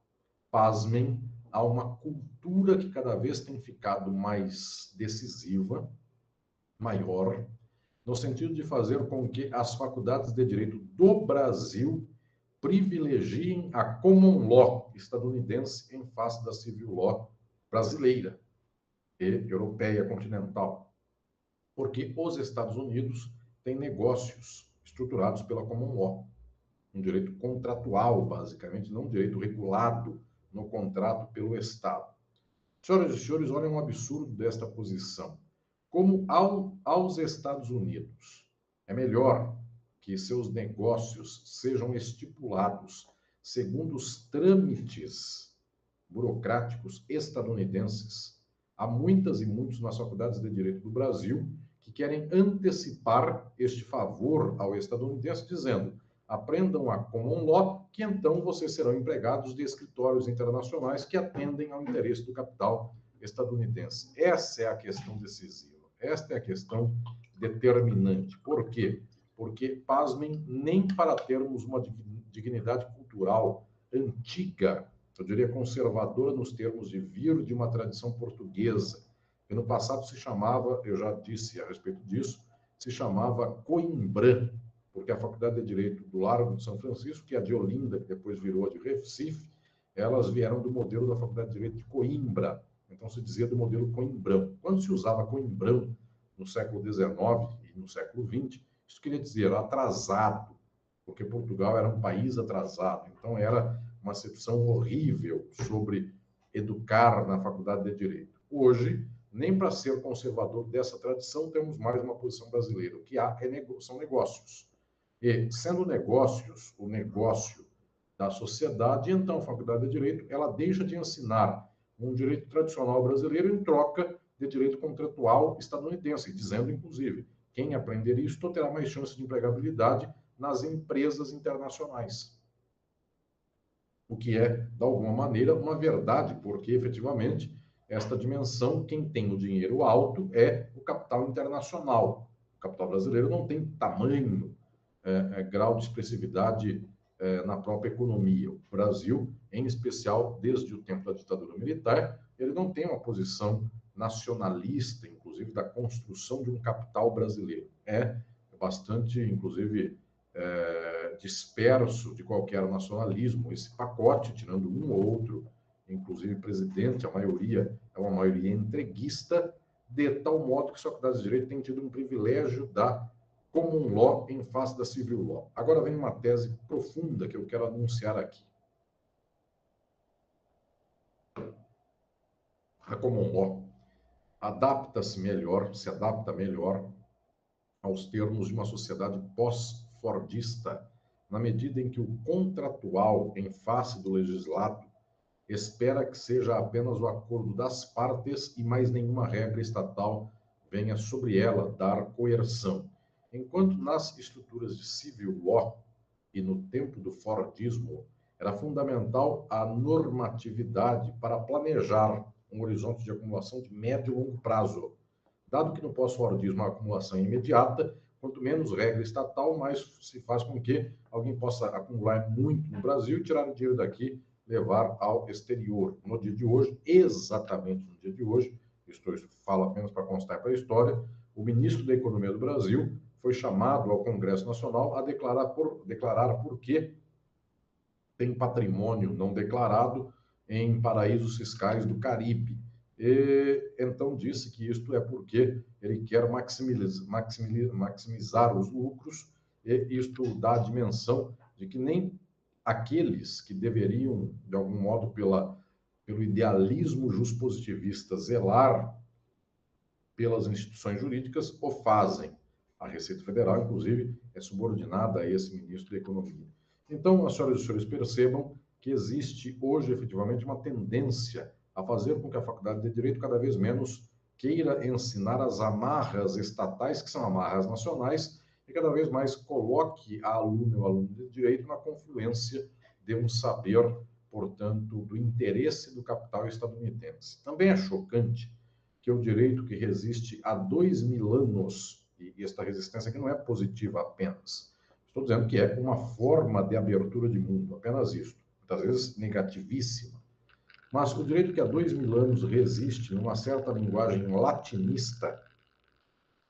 S1: pasmem, há uma cultura que cada vez tem ficado mais decisiva, maior, no sentido de fazer com que as faculdades de direito do Brasil privilegiem a common law estadunidense em face da civil law brasileira e europeia continental. Porque os Estados Unidos têm negócios estruturados pela common law. Um direito contratual, basicamente, não um direito regulado no contrato pelo Estado. Senhoras e senhores, olhem um absurdo desta posição. Como aos Estados Unidos é melhor que seus negócios sejam estipulados segundo os trâmites burocráticos estadunidenses, há muitas e muitos nas faculdades de Direito do Brasil que querem antecipar este favor ao estadunidense, dizendo: aprendam a common law, que então vocês serão empregados de escritórios internacionais que atendem ao interesse do capital estadunidense. Essa é a questão decisiva, esta é a questão determinante. Por quê? Porque, pasmem, nem para termos uma dignidade cultural antiga, eu diria conservadora nos termos de vir de uma tradição portuguesa, que no passado se chamava, eu já disse a respeito disso, se chamava Coimbra, porque a Faculdade de Direito do Largo de São Francisco, que é a de Olinda, que depois virou a de Recife, elas vieram do modelo da Faculdade de Direito de Coimbra. Então se dizia do modelo coimbrão. Quando se usava coimbrão no século XIX e no século XX, isso queria dizer atrasado, porque Portugal era um país atrasado. Então era uma acepção horrível sobre educar na Faculdade de Direito. Hoje, nem para ser conservador dessa tradição, temos mais uma posição brasileira. O que há são negócios. E, sendo negócios, o negócio da sociedade, então a Faculdade de Direito, ela deixa de ensinar um direito tradicional brasileiro em troca de direito contratual estadunidense, dizendo, inclusive, quem aprender isso terá mais chance de empregabilidade nas empresas internacionais. O que é, de alguma maneira, uma verdade, porque, efetivamente, esta dimensão, quem tem o dinheiro alto é o capital internacional. O capital brasileiro não tem tamanho, grau de expressividade na própria economia. O Brasil, em especial, desde o tempo da ditadura militar, ele não tem uma posição nacionalista, inclusive, da construção de um capital brasileiro. É bastante, inclusive, disperso de qualquer nacionalismo. Esse pacote, tirando um ou outro, inclusive presidente, a maioria é uma maioria entreguista, de tal modo que a Faculdade de Direito tem tido um privilégio da common law em face da civil law. Agora vem uma tese profunda que eu quero anunciar aqui. A common law adapta-se melhor, se adapta melhor aos termos de uma sociedade pós-fordista, na medida em que o contratual, em face do legislado, espera que seja apenas o acordo das partes e mais nenhuma regra estatal venha sobre ela dar coerção. Enquanto nas estruturas de civil law e no tempo do fordismo, era fundamental a normatividade para planejar um horizonte de acumulação de médio e longo prazo. Dado que no pós-fordismo a acumulação é imediata, quanto menos regra estatal, mais se faz com que alguém possa acumular muito no Brasil e tirar o dinheiro daqui, levar ao exterior. No dia de hoje, exatamente no dia de hoje, isso falo apenas para constar para a história, o ministro da Economia do Brasil foi chamado ao Congresso Nacional a declarar por que tem patrimônio não declarado em paraísos fiscais do Caribe. E, então, disse que isto é porque ele quer maximizar os lucros, e isto dá a dimensão de que nem aqueles que deveriam, de algum modo, pelo idealismo juspositivista, zelar pelas instituições jurídicas, o fazem. A Receita Federal, inclusive, é subordinada a esse ministro da Economia. Então, as senhoras e os senhores percebam que existe hoje, efetivamente, uma tendência a fazer com que a Faculdade de Direito cada vez menos queira ensinar as amarras estatais, que são amarras nacionais, e cada vez mais coloque a aluna ou aluno de Direito na confluência de um saber, portanto, do interesse do capital estadunidense. Também é chocante que o direito que resiste há 2000 anos, e esta resistência aqui não é positiva apenas, estou dizendo que é uma forma de abertura de mundo, apenas isso, muitas vezes negativíssima, mas o direito que há 2000 anos resiste numa certa linguagem latinista,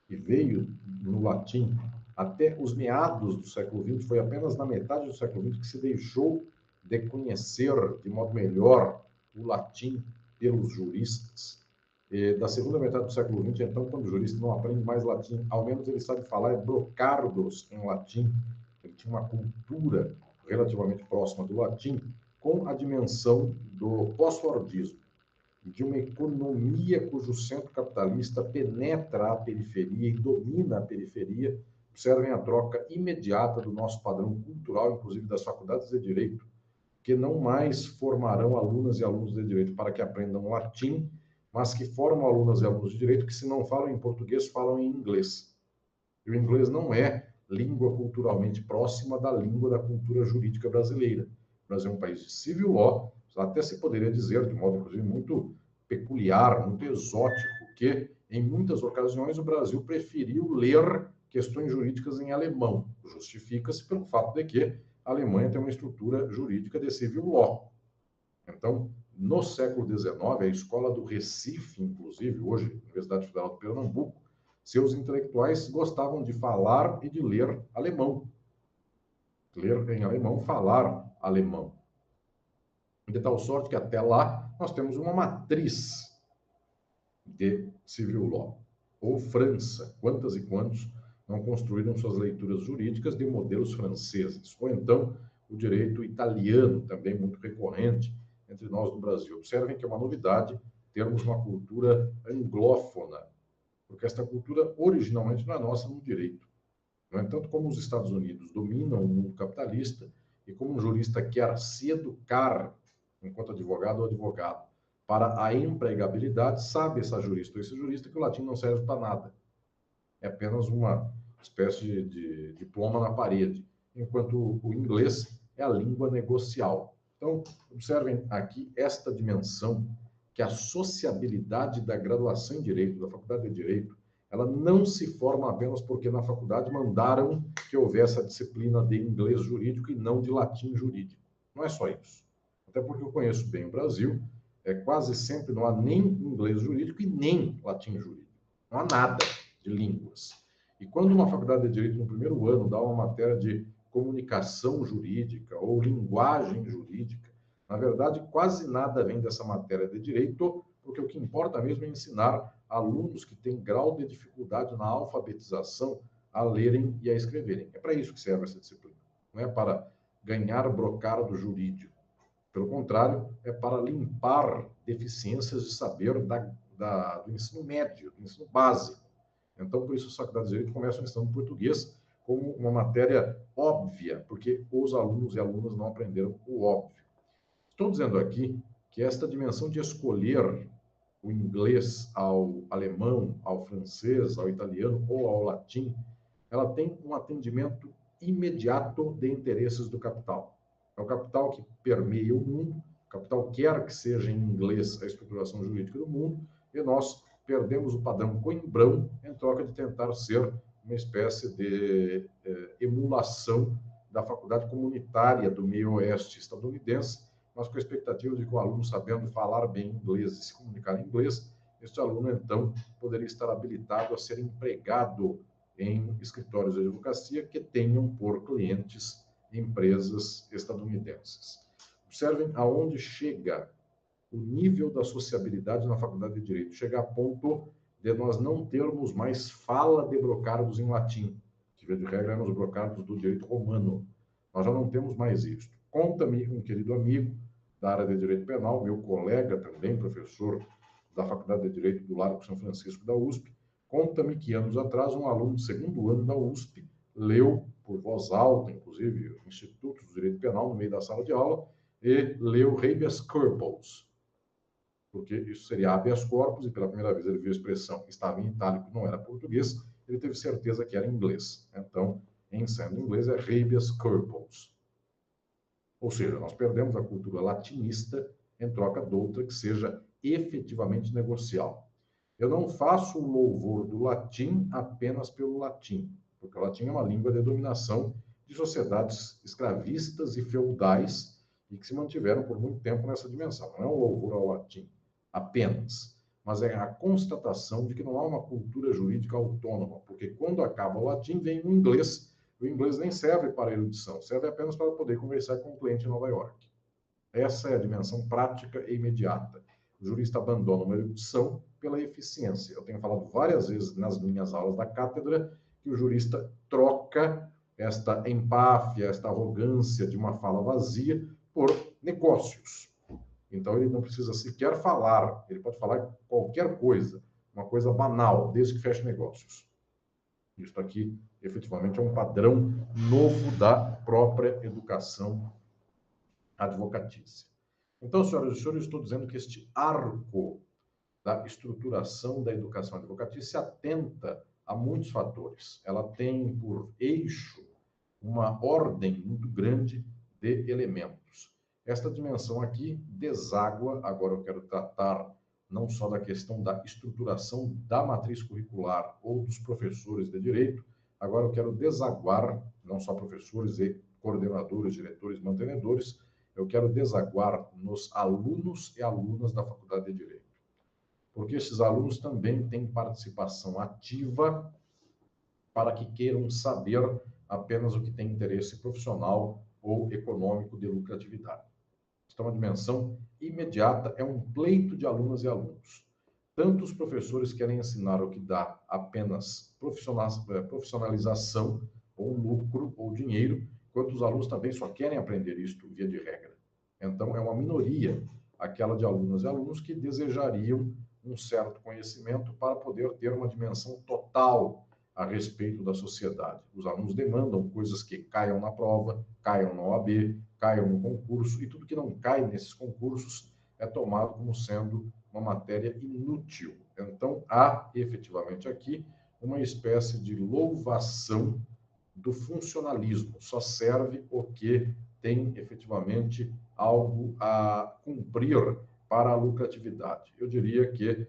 S1: e veio no latim até os meados do século XX, foi apenas na metade do século XX que se deixou de conhecer de modo melhor o latim pelos juristas. Da segunda metade do século XX, então, quando o jurista não aprende mais latim, ao menos ele sabe falar brocardos em latim. Ele tinha uma cultura relativamente próxima do latim, com a dimensão do pós-fordismo, de uma economia cujo centro capitalista penetra a periferia e domina a periferia. Observem a troca imediata do nosso padrão cultural, inclusive das faculdades de direito, que não mais formarão alunas e alunos de direito para que aprendam latim, mas que formam alunas e alunos de direito que, se não falam em português, falam em inglês. E o inglês não é língua culturalmente próxima da língua da cultura jurídica brasileira. O Brasil é um país de civil law, até se poderia dizer, de modo inclusive muito peculiar, muito exótico, que em muitas ocasiões o Brasil preferiu ler questões jurídicas em alemão. Justifica-se pelo fato de que a Alemanha tem uma estrutura jurídica de civil law. Então, no século XIX, a escola do Recife, inclusive, hoje, Universidade Federal de Pernambuco, seus intelectuais gostavam de falar e de ler alemão. Ler em alemão, falar alemão. De tal sorte que até lá nós temos uma matriz de civil law. Ou França, quantas e quantos não construíram suas leituras jurídicas de modelos franceses? Ou então o direito italiano, também muito recorrente entre nós no Brasil. Observem que é uma novidade termos uma cultura anglófona, porque esta cultura originalmente não é nossa no direito. No entanto, como os Estados Unidos dominam o mundo capitalista e como um jurista quer se educar enquanto advogado ou advogado para a empregabilidade, sabe essa jurista ou esse jurista que o latim não serve para nada. É apenas uma espécie de diploma na parede, enquanto o inglês é a língua negocial. Então, observem aqui esta dimensão que a sociabilidade da graduação em Direito, da Faculdade de Direito, ela não se forma apenas porque na faculdade mandaram que houvesse a disciplina de inglês jurídico e não de latim jurídico. Não é só isso. Até porque eu conheço bem o Brasil, quase sempre não há nem inglês jurídico e nem latim jurídico. Não há nada de línguas. E quando uma faculdade de Direito, no primeiro ano, dá uma matéria de comunicação jurídica ou linguagem jurídica, na verdade, quase nada vem dessa matéria de Direito, porque o que importa mesmo é ensinar alunos que têm grau de dificuldade na alfabetização a lerem e a escreverem. É para isso que serve essa disciplina. Não é para ganhar brocado jurídico. Pelo contrário, é para limpar deficiências de saber do ensino médio, do ensino básico. Então, por isso, as faculdades de Direito começam ensinando português como uma matéria óbvia, porque os alunos e alunas não aprenderam o óbvio. Estou dizendo aqui que esta dimensão de escolher o inglês ao alemão, ao francês, ao italiano ou ao latim, ela tem um atendimento imediato de interesses do capital. É o capital que permeia o mundo, o capital quer que seja em inglês a estruturação jurídica do mundo, e nós perdemos o padrão coimbrão em troca de tentar ser uma espécie de emulação da faculdade comunitária do meio-oeste estadunidense, mas com a expectativa de que o aluno, sabendo falar bem inglês e se comunicar em inglês, este aluno, então, poderia estar habilitado a ser empregado em escritórios de advocacia que tenham por clientes empresas estadunidenses. Observem aonde chega o nível da sociabilidade na Faculdade de Direito. Chega a ponto de nós não termos mais fala de brocardos em latim, que, via de regra, eram os brocardos do direito romano. Nós já não temos mais isso. Conta-me um querido amigo da área de Direito Penal, meu colega também, professor da Faculdade de Direito do Largo São Francisco da USP, conta-me que anos atrás um aluno do segundo ano da USP leu, por voz alta, inclusive, o Instituto do Direito Penal, no meio da sala de aula, e leu habeas corpus, porque isso seria habeas corpus, e pela primeira vez ele viu a expressão, estava em itálico, não era português, ele teve certeza que era inglês. Então, em sendo inglês, é habeas corpus. Ou seja, nós perdemos a cultura latinista em troca de outra que seja efetivamente negocial. Eu não faço o louvor do latim apenas pelo latim, porque o latim é uma língua de dominação de sociedades escravistas e feudais e que se mantiveram por muito tempo nessa dimensão. Não é um louvor ao latim apenas, mas é a constatação de que não há uma cultura jurídica autônoma, porque quando acaba o latim, vem o inglês nem serve para erudição, serve apenas para poder conversar com o cliente em Nova York. Essa é a dimensão prática e imediata. O jurista abandona uma erudição pela eficiência. Eu tenho falado várias vezes nas minhas aulas da cátedra que o jurista troca esta empáfia, esta arrogância de uma fala vazia por negócios. Então, ele não precisa sequer falar, ele pode falar qualquer coisa, uma coisa banal, desde que feche negócios. Isso aqui, efetivamente, é um padrão novo da própria educação advocatícia. Então, senhoras e senhores, eu estou dizendo que este arco da estruturação da educação advocatícia atenta a muitos fatores. Ela tem por eixo uma ordem muito grande de elementos. Esta dimensão aqui deságua, agora eu quero tratar não só da questão da estruturação da matriz curricular ou dos professores de direito, agora eu quero desaguar, não só professores e coordenadores, diretores, mantenedores, eu quero desaguar nos alunos e alunas da Faculdade de Direito. Porque esses alunos também têm participação ativa para que queiram saber apenas o que tem interesse profissional ou econômico de lucratividade. Então, a dimensão imediata é um pleito de alunas e alunos. Tanto os professores querem ensinar o que dá apenas profissionalização, ou lucro, ou dinheiro, quanto os alunos também só querem aprender isto via de regra. Então, é uma minoria aquela de alunas e alunos que desejariam um certo conhecimento para poder ter uma dimensão total a respeito da sociedade. Os alunos demandam coisas que caiam na prova, caiam na OAB, caiam no concurso, e tudo que não cai nesses concursos é tomado como sendo uma matéria inútil. Então, há efetivamente aqui uma espécie de louvação do funcionalismo. Só serve o que tem efetivamente algo a cumprir para a lucratividade. Eu diria que,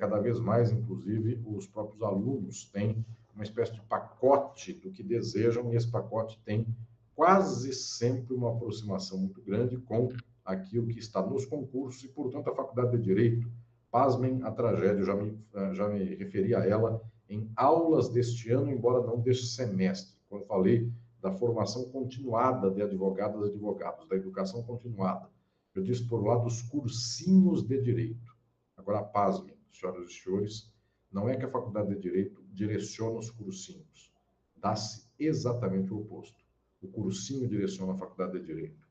S1: cada vez mais, inclusive, os próprios alunos têm uma espécie de pacote do que desejam, e esse pacote tem quase sempre uma aproximação muito grande com aquilo que está nos concursos, e, portanto, a Faculdade de Direito, pasmem a tragédia, eu já me referi a ela em aulas deste ano, embora não deste semestre, quando falei da formação continuada de advogadas e advogados, da educação continuada. Eu disse por lá dos cursinhos de direito. Agora, pasmem, senhoras e senhores, não é que a Faculdade de Direito direciona os cursinhos. Dá-se exatamente o oposto. O cursinho direciona a Faculdade de Direito.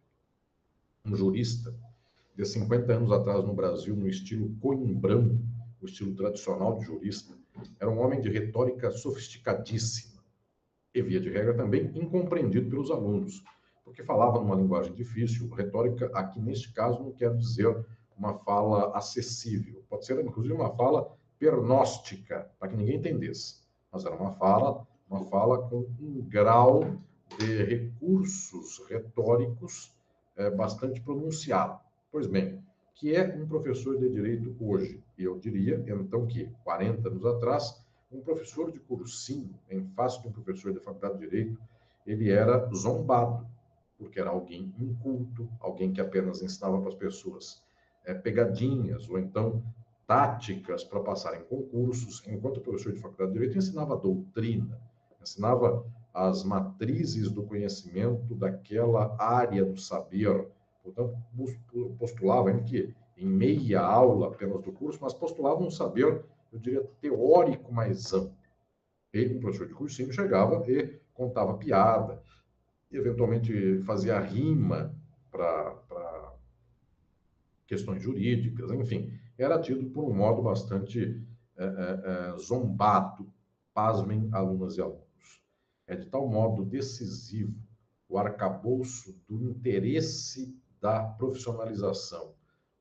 S1: Um jurista de 50 anos atrás no Brasil, no estilo coimbrão, o estilo tradicional de jurista, era um homem de retórica sofisticadíssima e, via de regra, também incompreendido pelos alunos, porque falava numa linguagem difícil. Retórica, aqui neste caso, não quer dizer uma fala acessível. Pode ser, inclusive, uma fala pernóstica, para que ninguém entendesse. Mas era uma fala com um grau de recursos retóricos bastante pronunciado. Pois bem, que é um professor de direito hoje? Eu diria, então, que 40 anos atrás, um professor de cursinho, em face de um professor de faculdade de direito, ele era zombado, porque era alguém inculto, alguém que apenas ensinava para as pessoas pegadinhas, ou então táticas para passar em concursos, enquanto o professor de faculdade de direito ensinava doutrina, ensinava as matrizes do conhecimento daquela área do saber. Portanto, postulava que em meia aula apenas do curso, mas postulava um saber, eu diria, teórico mais amplo. E o professor de cursinho chegava e contava piada, eventualmente fazia rima para questões jurídicas, enfim, era tido por um modo bastante zombado, pasmem, alunas e alunos. É de tal modo decisivo o arcabouço do interesse da profissionalização,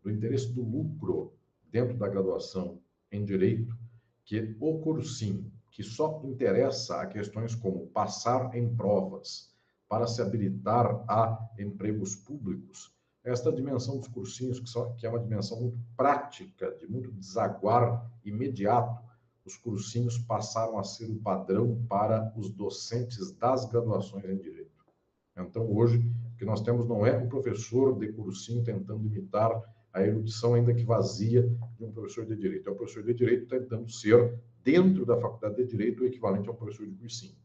S1: do interesse do lucro dentro da graduação em Direito, que o cursinho, que só interessa a questões como passar em provas para se habilitar a empregos públicos, esta dimensão dos cursinhos, que é uma dimensão muito prática, de muito desaguar imediato, os cursinhos passaram a ser o padrão para os docentes das graduações em Direito. Então, hoje, o que nós temos não é um professor de cursinho tentando imitar a erudição, ainda que vazia, de um professor de Direito. É o professor de Direito tentando ser, dentro da Faculdade de Direito, o equivalente ao professor de cursinho.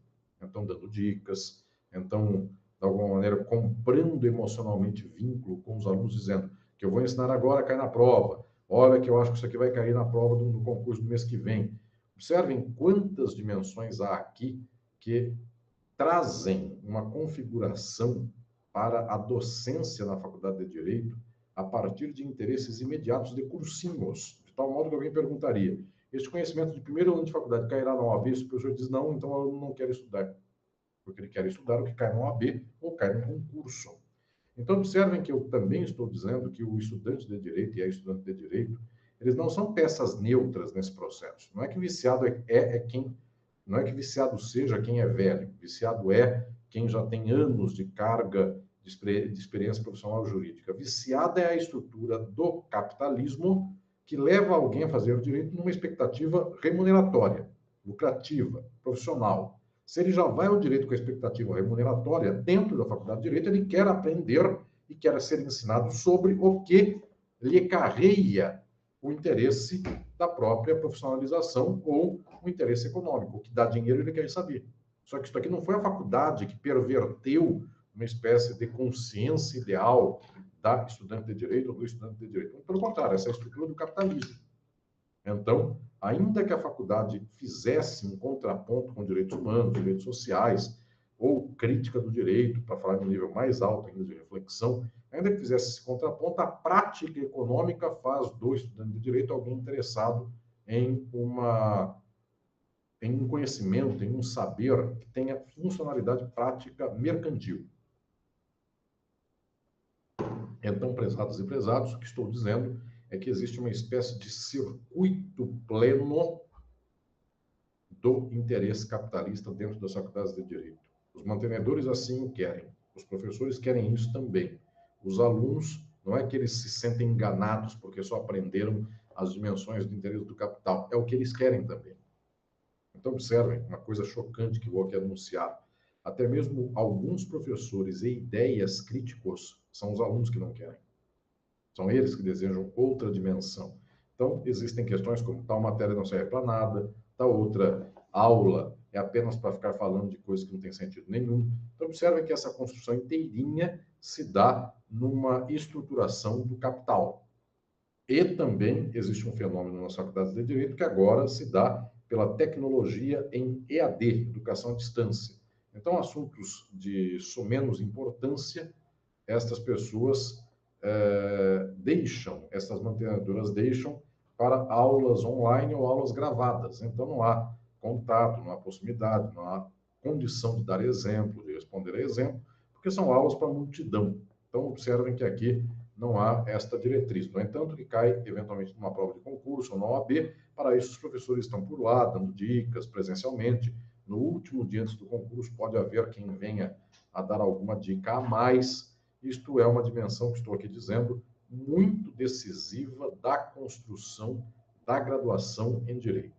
S1: Então, dando dicas, então, de alguma maneira, comprando emocionalmente vínculo com os alunos, dizendo que eu vou ensinar agora, cai na prova, Olha que eu acho que isso aqui vai cair na prova do concurso do mês que vem. Observem quantas dimensões há aqui que trazem uma configuração para a docência na Faculdade de Direito a partir de interesses imediatos de cursinhos, de tal modo que alguém perguntaria, este conhecimento de primeiro ano de faculdade cairá na OAB? Se o professor diz não, então o aluno não quer estudar, porque ele quer estudar o que cai na OAB ou cai no concurso. Então, observem que eu também estou dizendo que o estudante de Direito e a estudante de Direito, eles não são peças neutras nesse processo. Não é que viciado é quem... Não é que viciado seja quem é velho. Viciado é quem já tem anos de carga de experiência profissional jurídica. Viciada é a estrutura do capitalismo que leva alguém a fazer o direito numa expectativa remuneratória, lucrativa, profissional. Se ele já vai ao direito com a expectativa remuneratória, dentro da faculdade de direito, ele quer aprender e quer ser ensinado sobre o que lhe carreia o interesse da própria profissionalização ou o interesse econômico. O que dá dinheiro ele quer saber. Só que isso aqui não foi a faculdade que perverteu uma espécie de consciência ideal da estudante de direito ou do estudante de direito. Pelo contrário, essa é a estrutura do capitalismo. Então, ainda que a faculdade fizesse um contraponto com direitos humanos, direitos sociais, ou crítica do direito, para falar de um nível mais alto ainda de reflexão, ainda que fizesse esse contraponto, a prática econômica faz do estudante de direito alguém interessado em um conhecimento, em um saber que tenha funcionalidade prática mercantil. Então, prezados e prezados, o que estou dizendo é que existe uma espécie de circuito pleno do interesse capitalista dentro das faculdades de direito. Os mantenedores assim o querem, os professores querem isso também. Os alunos, não é que eles se sentem enganados porque só aprenderam as dimensões do interesse do capital, é o que eles querem também. Então, observem uma coisa chocante que vou aqui anunciar. Até mesmo alguns professores e ideias críticos são os alunos que não querem. São eles que desejam outra dimensão. Então, existem questões como tal matéria não serve para nada, tal outra aula é apenas para ficar falando de coisas que não tem sentido nenhum. Então, observem que essa construção inteirinha se dá numa estruturação do capital. E também existe um fenômeno nas faculdades de Direito que agora se dá pela tecnologia em EAD, educação à distância. Então, assuntos de menos importância, estas pessoas essas mantenedoras deixam para aulas online ou aulas gravadas. Então, não há contato, não há proximidade, não há condição de dar exemplo, de responder a exemplo, porque são aulas para multidão. Então, observem que aqui não há esta diretriz. No entanto, que cai, eventualmente, numa prova de concurso ou na OAB, para isso os professores estão por lá, dando dicas presencialmente. No último dia antes do concurso, pode haver quem venha a dar alguma dica a mais. Isto é uma dimensão que estou aqui dizendo muito decisiva da construção da graduação em Direito.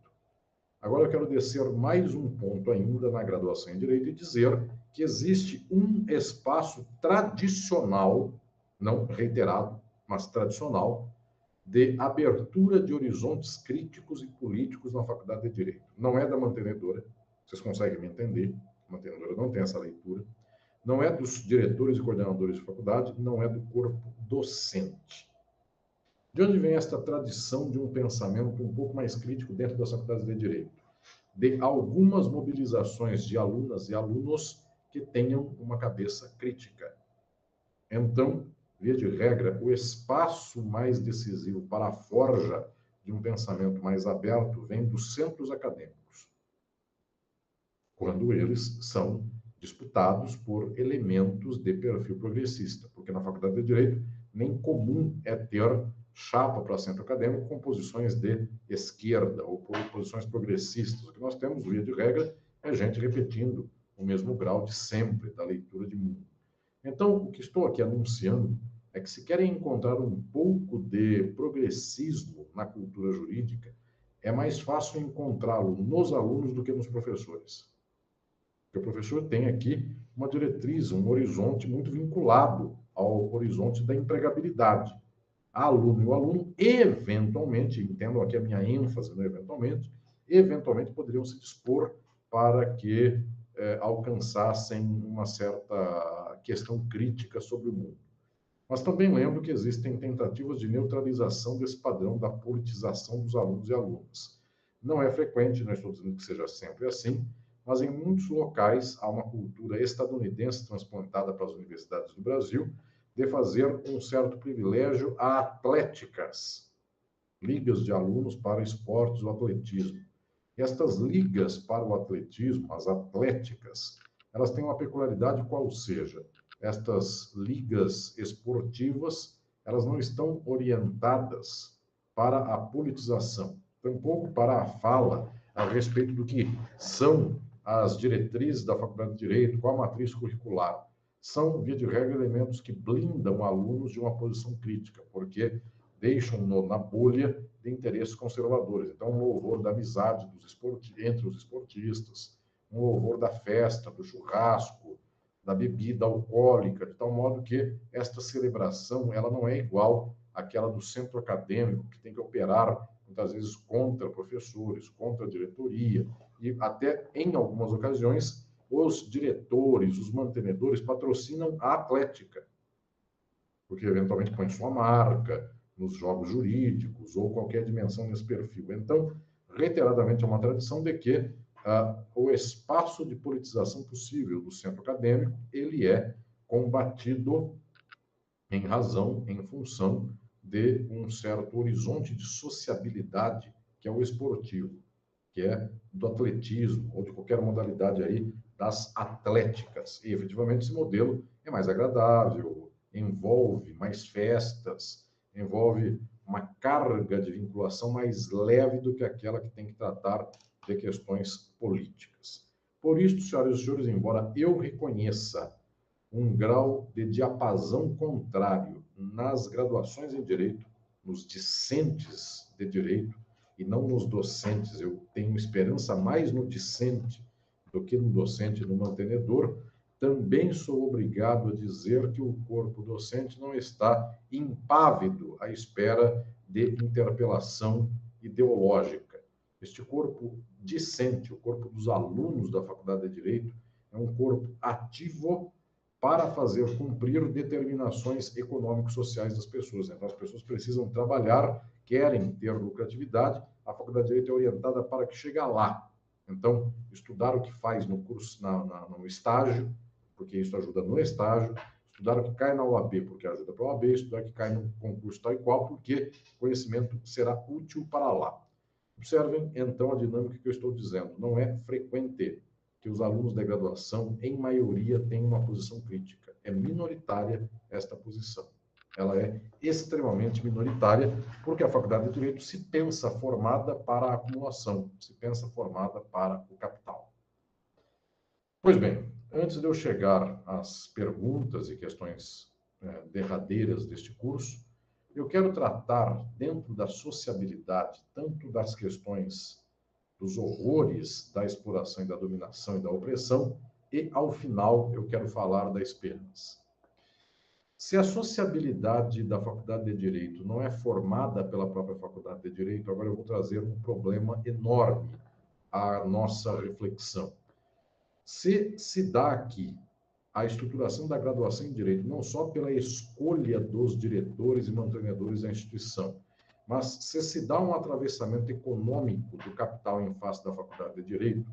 S1: Agora eu quero descer mais um ponto ainda na graduação em Direito e dizer que existe um espaço tradicional, não reiterado, mas tradicional, de abertura de horizontes críticos e políticos na Faculdade de Direito. Não é da mantenedora, vocês conseguem me entender, a mantenedora não tem essa leitura. Não é dos diretores e coordenadores de faculdade, não é do corpo docente. De onde vem esta tradição de um pensamento um pouco mais crítico dentro das faculdades de Direito? De algumas mobilizações de alunas e alunos que tenham uma cabeça crítica. Então, via de regra, o espaço mais decisivo para a forja de um pensamento mais aberto vem dos centros acadêmicos, quando eles são disputados por elementos de perfil progressista, porque na Faculdade de Direito nem comum é ter chapa para centro acadêmico com posições de esquerda ou posições progressistas. O que nós temos, via de regra, é gente repetindo o mesmo grau de sempre da leitura de mundo. Então, o que estou aqui anunciando é que se querem encontrar um pouco de progressismo na cultura jurídica, é mais fácil encontrá-lo nos alunos do que nos professores. Porque o professor tem aqui uma diretriz, um horizonte muito vinculado ao horizonte da empregabilidade. A aluno e o aluno, eventualmente, entendo aqui a minha ênfase no eventualmente poderiam se dispor para que alcançassem uma certa questão crítica sobre o mundo. Mas também lembro que existem tentativas de neutralização desse padrão da politização dos alunos e alunas. Não é frequente, não estou dizendo que seja sempre assim, mas em muitos locais há uma cultura estadunidense transplantada para as universidades do Brasil de fazer um certo privilégio a atléticas, ligas de alunos para esportes ou atletismo. E estas ligas para o atletismo, as atléticas, elas têm uma peculiaridade qual seja, estas ligas esportivas, elas não estão orientadas para a politização, tampouco para a fala a respeito do que são as diretrizes da Faculdade de Direito, qual a matriz curricular. São, via de regra, elementos que blindam alunos de uma posição crítica, porque deixam-no na bolha de interesses conservadores. Então, um louvor da amizade entre os esportistas, um louvor da festa, do churrasco, da bebida alcoólica, de tal modo que esta celebração ela não é igual àquela do centro acadêmico, que tem que operar, muitas vezes, contra professores, contra a diretoria, e até, em algumas ocasiões, os diretores, os mantenedores patrocinam a atlética, porque eventualmente põe sua marca nos jogos jurídicos ou qualquer dimensão nesse perfil. Então, reiteradamente, é uma tradição de que o espaço de politização possível do centro acadêmico, ele é combatido em razão, em função de um certo horizonte de sociabilidade, que é o esportivo, que é do atletismo, ou de qualquer modalidade aí das atléticas. E, efetivamente, esse modelo é mais agradável, envolve mais festas, envolve uma carga de vinculação mais leve do que aquela que tem que tratar de questões políticas. Por isso, senhoras e senhores, embora eu reconheça um grau de diapasão contrário nas graduações em direito, nos discentes de direito, e não nos docentes. Eu tenho esperança mais no discente do que no docente, no mantenedor. Também sou obrigado a dizer que o corpo docente não está impávido à espera de interpelação ideológica. Este corpo discente, o corpo dos alunos da Faculdade de Direito, é um corpo ativo para fazer cumprir determinações econômico-sociais das pessoas. Então, as pessoas precisam trabalhar, querem ter lucratividade, a Faculdade de Direito é orientada para que chegue lá. Então, estudar o que faz no curso, no estágio, porque isso ajuda no estágio, estudar o que cai na OAB, porque ajuda para a OAB, estudar o que cai no concurso tal e qual, porque conhecimento será útil para lá. Observem, então, a dinâmica que eu estou dizendo. Não é frequente que os alunos da graduação, em maioria, têm uma posição crítica. É minoritária esta posição. Ela é extremamente minoritária, porque a Faculdade de Direito se pensa formada para a acumulação, se pensa formada para o capital. Pois bem, antes de eu chegar às perguntas e questões derradeiras deste curso, eu quero tratar, dentro da sociabilidade, tanto das questões dos horrores da exploração e da dominação e da opressão, e, ao final, eu quero falar da esperança. Se a sociabilidade da Faculdade de Direito não é formada pela própria Faculdade de Direito, agora eu vou trazer um problema enorme à nossa reflexão. Se dá aqui a estruturação da graduação em Direito, não só pela escolha dos diretores e mantenedores da instituição, mas se dá um atravessamento econômico do capital em face da Faculdade de Direito,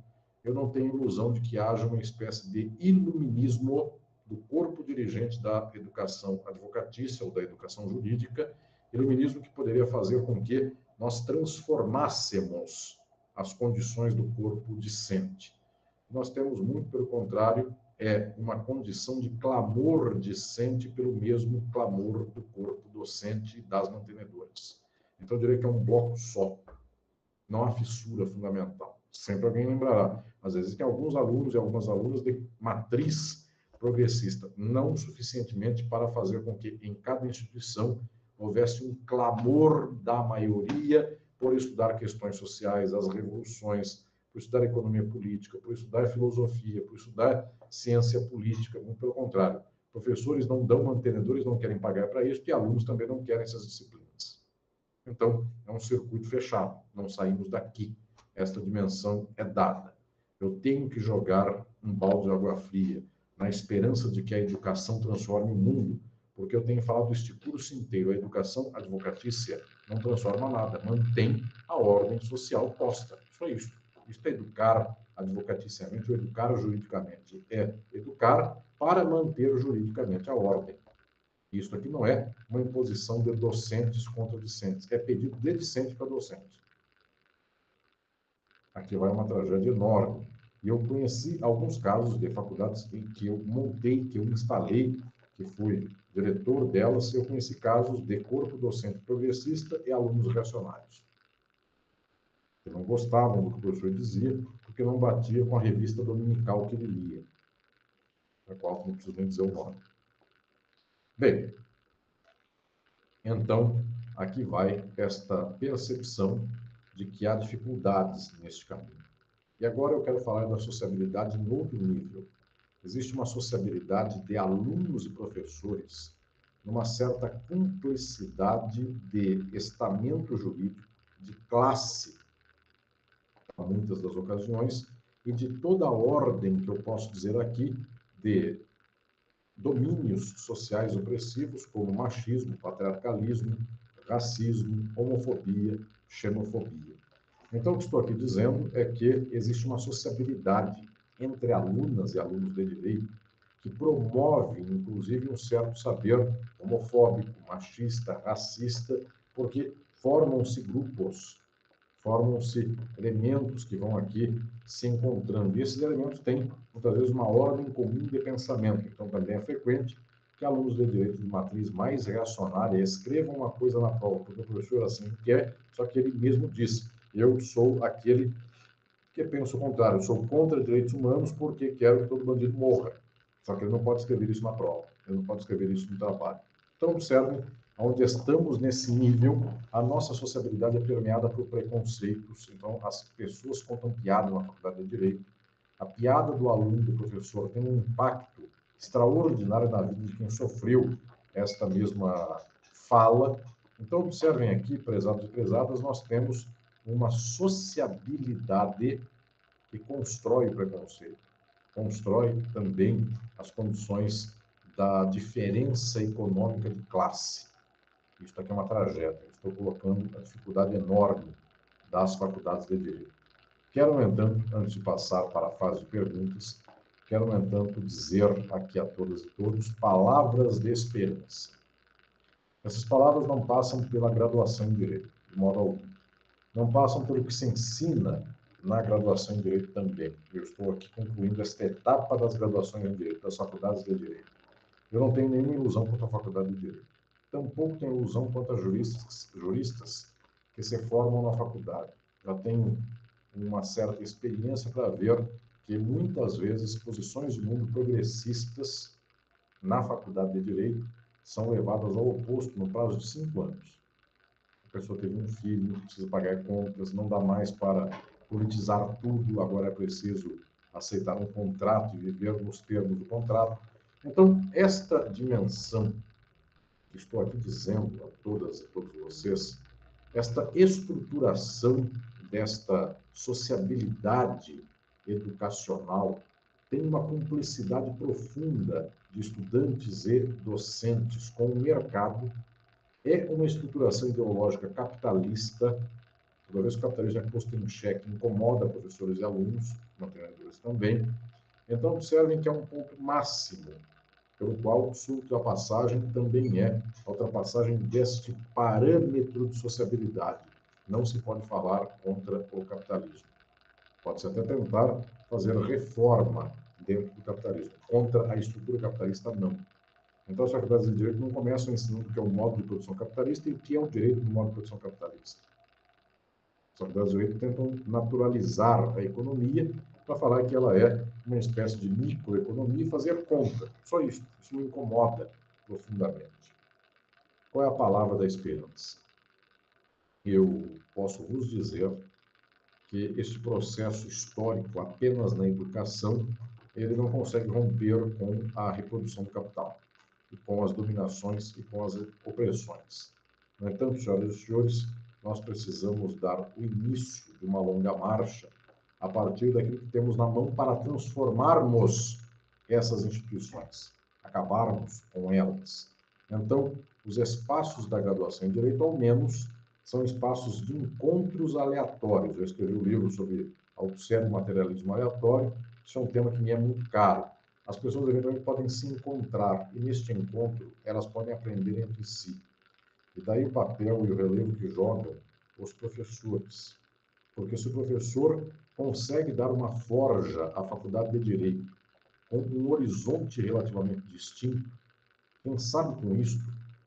S1: eu não tenho ilusão de que haja uma espécie de iluminismo do corpo dirigente da educação advocatícia ou da educação jurídica, iluminismo que poderia fazer com que nós transformássemos as condições do corpo discente. Nós temos muito, pelo contrário, uma condição de clamor discente pelo mesmo clamor do corpo docente e das mantenedoras. Então, eu diria que é um bloco só, não há fissura fundamental. Sempre alguém lembrará, às vezes tem alguns alunos e algumas alunas de matriz progressista, não suficientemente para fazer com que em cada instituição houvesse um clamor da maioria por estudar questões sociais, as revoluções, por estudar economia política, por estudar filosofia, por estudar ciência política. Muito pelo contrário, professores não dão, mantenedores não querem pagar para isso, e alunos também não querem essas disciplinas. Então, é um circuito fechado, não saímos daqui. Esta dimensão é dada. Eu tenho que jogar um balde de água fria, na esperança de que a educação transforme o mundo, porque eu tenho falado isto curso inteiro. A educação advocatícia não transforma nada, mantém a ordem social posta. Só isso. Isso é educar advocaticiamente ou educar juridicamente. É educar para manter juridicamente a ordem. Isso aqui não é uma imposição de docentes contra discentes, é pedido de discente para docente. Aqui vai uma tragédia enorme. E eu conheci alguns casos de faculdades em que eu montei, que eu instalei, que fui diretor delas, eu conheci casos de corpo docente progressista e alunos reacionários, que não gostavam do que o professor dizia, porque não batia com a revista dominical que ele lia, da qual não preciso nem dizer o nome. Bem, então, aqui vai esta percepção de que há dificuldades neste caminho. E agora eu quero falar da sociabilidade em outro nível. Existe uma sociabilidade de alunos e professores numa certa cumplicidade de estamento jurídico, de classe, em muitas das ocasiões, e de toda a ordem que eu posso dizer aqui de domínios sociais opressivos, como machismo, patriarcalismo, racismo, homofobia, xenofobia. Então, o que estou aqui dizendo é que existe uma sociabilidade entre alunas e alunos de direito que promove, inclusive, um certo saber homofóbico, machista, racista, porque formam-se grupos, formam-se elementos que vão aqui se encontrando. E esses elementos têm, muitas vezes, uma ordem comum de pensamento. Então, também é frequente que alunos de direito de matriz mais reacionária escrevam uma coisa na prova, porque o professor assim quer, só que ele mesmo diz: eu sou aquele que pensa o contrário, eu sou contra direitos humanos porque quero que todo bandido morra. Só que ele não pode escrever isso na prova, ele não pode escrever isso no trabalho. Então, observem, onde estamos nesse nível, a nossa sociabilidade é permeada por preconceitos. Então, as pessoas contam piada na faculdade de Direito. A piada do aluno e do professor tem um impacto extraordinário na vida de quem sofreu esta mesma fala. Então, observem aqui, prezados e prezadas, nós temos uma sociabilidade que constrói o preconceito, constrói também as condições da diferença econômica de classe. Isso aqui é uma tragédia. Estou colocando a dificuldade enorme das faculdades de direito. Quero, no entanto, antes de passar para a fase de perguntas, quero, no entanto, dizer aqui a todas e todos palavras de esperança. Essas palavras não passam pela graduação em direito, de modo algum. Não passam pelo que se ensina na graduação em Direito também. Eu estou aqui concluindo esta etapa das graduações em Direito, das faculdades de Direito. Eu não tenho nenhuma ilusão quanto à faculdade de Direito. Tampouco tenho ilusão quanto a juristas que se formam na faculdade. Já tenho uma certa experiência para ver que, muitas vezes, posições de mundo progressistas na faculdade de Direito são levadas ao oposto no prazo de 5 anos. A pessoa teve um filho, precisa pagar contas, não dá mais para politizar tudo, agora é preciso aceitar um contrato e viver nos termos do contrato. Então, esta dimensão que estou aqui dizendo a todas e todos vocês, esta estruturação desta sociabilidade educacional tem uma cumplicidade profunda de estudantes e docentes com o mercado. É uma estruturação ideológica capitalista. Toda vez que o capitalismo é posto em xeque, incomoda professores e alunos, mantenedores também. Então, observem que é um ponto máximo, pelo qual sua ultrapassagem também é a ultrapassagem deste parâmetro de sociabilidade. Não se pode falar contra o capitalismo. Pode-se até tentar fazer reforma dentro do capitalismo. Contra a estrutura capitalista, não. Então, as faculdades de Direito não começam ensinando o que é o modo de produção capitalista e o que é o direito do modo de produção capitalista. As faculdades de Direito tentam naturalizar a economia para falar que ela é uma espécie de microeconomia e fazer conta. Só isso. Isso me incomoda profundamente. Qual é a palavra da esperança? Eu posso vos dizer que este processo histórico apenas na educação, ele não consegue romper com a reprodução do capital, e com as dominações e com as opressões. No entanto, senhoras e senhores, nós precisamos dar o início de uma longa marcha a partir daquilo que temos na mão para transformarmos essas instituições, acabarmos com elas. Então, os espaços da graduação em Direito, ao menos, são espaços de encontros aleatórios. Eu escrevi um livro sobre autossério e materialismo aleatório. Isso é um tema que me é muito caro. As pessoas, eventualmente, podem se encontrar, e neste encontro, elas podem aprender entre si. E daí o papel e o relevo que jogam os professores. Porque se o professor consegue dar uma forja à faculdade de Direito com um horizonte relativamente distinto, quem sabe com isso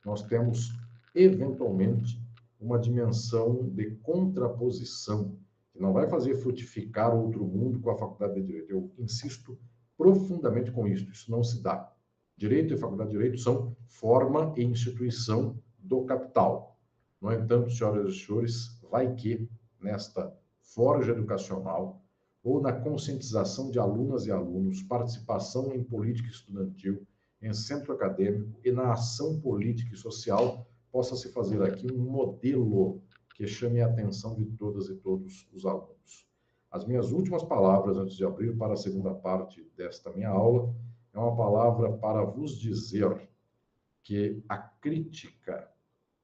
S1: nós temos, eventualmente, uma dimensão de contraposição, que não vai fazer frutificar outro mundo com a faculdade de Direito. Eu insisto profundamente com isso, isso não se dá. Direito e faculdade de Direito são forma e instituição do capital. No entanto, senhoras e senhores, vai que, nesta forja educacional, ou na conscientização de alunas e alunos, participação em política estudantil, em centro acadêmico e na ação política e social, possa se fazer aqui um modelo que chame a atenção de todas e todos os alunos. As minhas últimas palavras, antes de abrir para a segunda parte desta minha aula, é uma palavra para vos dizer que a crítica,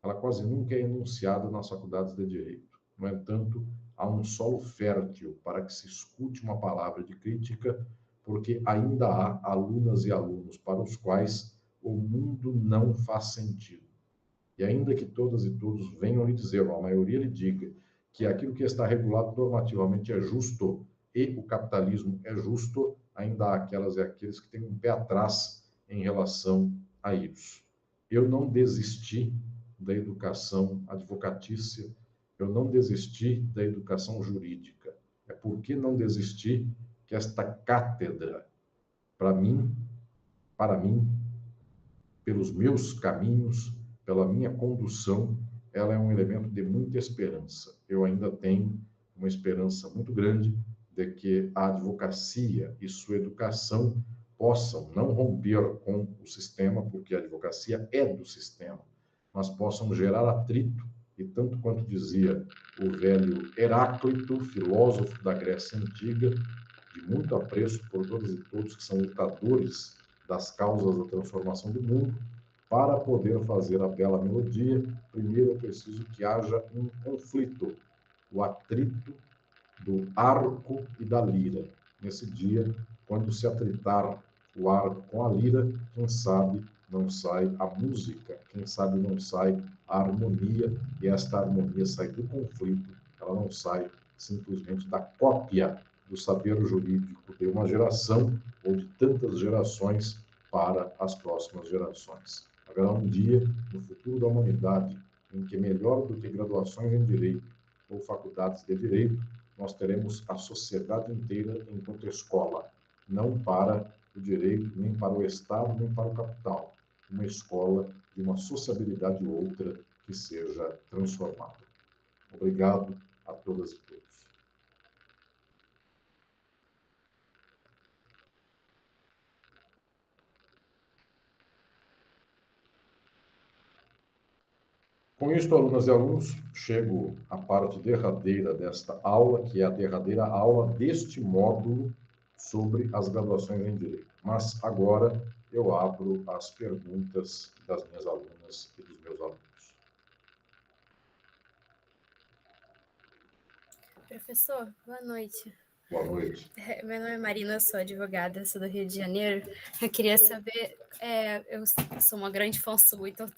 S1: ela quase nunca é enunciada nas faculdades de Direito. No entanto, há um solo fértil para que se escute uma palavra de crítica, porque ainda há alunas e alunos para os quais o mundo não faz sentido. E ainda que todas e todos venham lhe dizer, ou a maioria lhe diga, que aquilo que está regulado normativamente é justo e o capitalismo é justo, ainda há aquelas e aqueles que têm um pé atrás em relação a isso. Eu não desisti da educação advocatícia, eu não desisti da educação jurídica. É porque não desisti que esta cátedra, para mim, pelos meus caminhos, pela minha condução, ela é um elemento de muita esperança. Eu ainda tenho uma esperança muito grande de que a advocacia e sua educação possam não romper com o sistema, porque a advocacia é do sistema, mas possam gerar atrito, e tanto quanto dizia o velho Heráclito, filósofo da Grécia Antiga, de muito apreço por todos e todos que são lutadores das causas da transformação do mundo, para poder fazer a bela melodia, primeiro é preciso que haja um conflito, o atrito do arco e da lira. Nesse dia, quando se atritar o arco com a lira, quem sabe não sai a música, quem sabe não sai a harmonia, e esta harmonia sai do conflito, ela não sai simplesmente da cópia do saber jurídico de uma geração ou de tantas gerações para as próximas gerações. Haverá um dia no futuro da humanidade em que, melhor do que graduações em Direito ou faculdades de Direito, nós teremos a sociedade inteira enquanto escola, não para o direito, nem para o Estado, nem para o capital. Uma escola de uma sociabilidade outra que seja transformada. Obrigado a todas e todos. Com isto, alunas e alunos, chego à parte derradeira desta aula, que é a derradeira aula deste módulo sobre as graduações em Direito. Mas agora eu abro as perguntas das minhas alunas e dos meus alunos.
S2: Professor, boa noite.
S1: Boa noite.
S2: Meu nome é Marina, sou advogada, sou do Rio de Janeiro. Eu queria saber, eu sou uma grande fã sua, então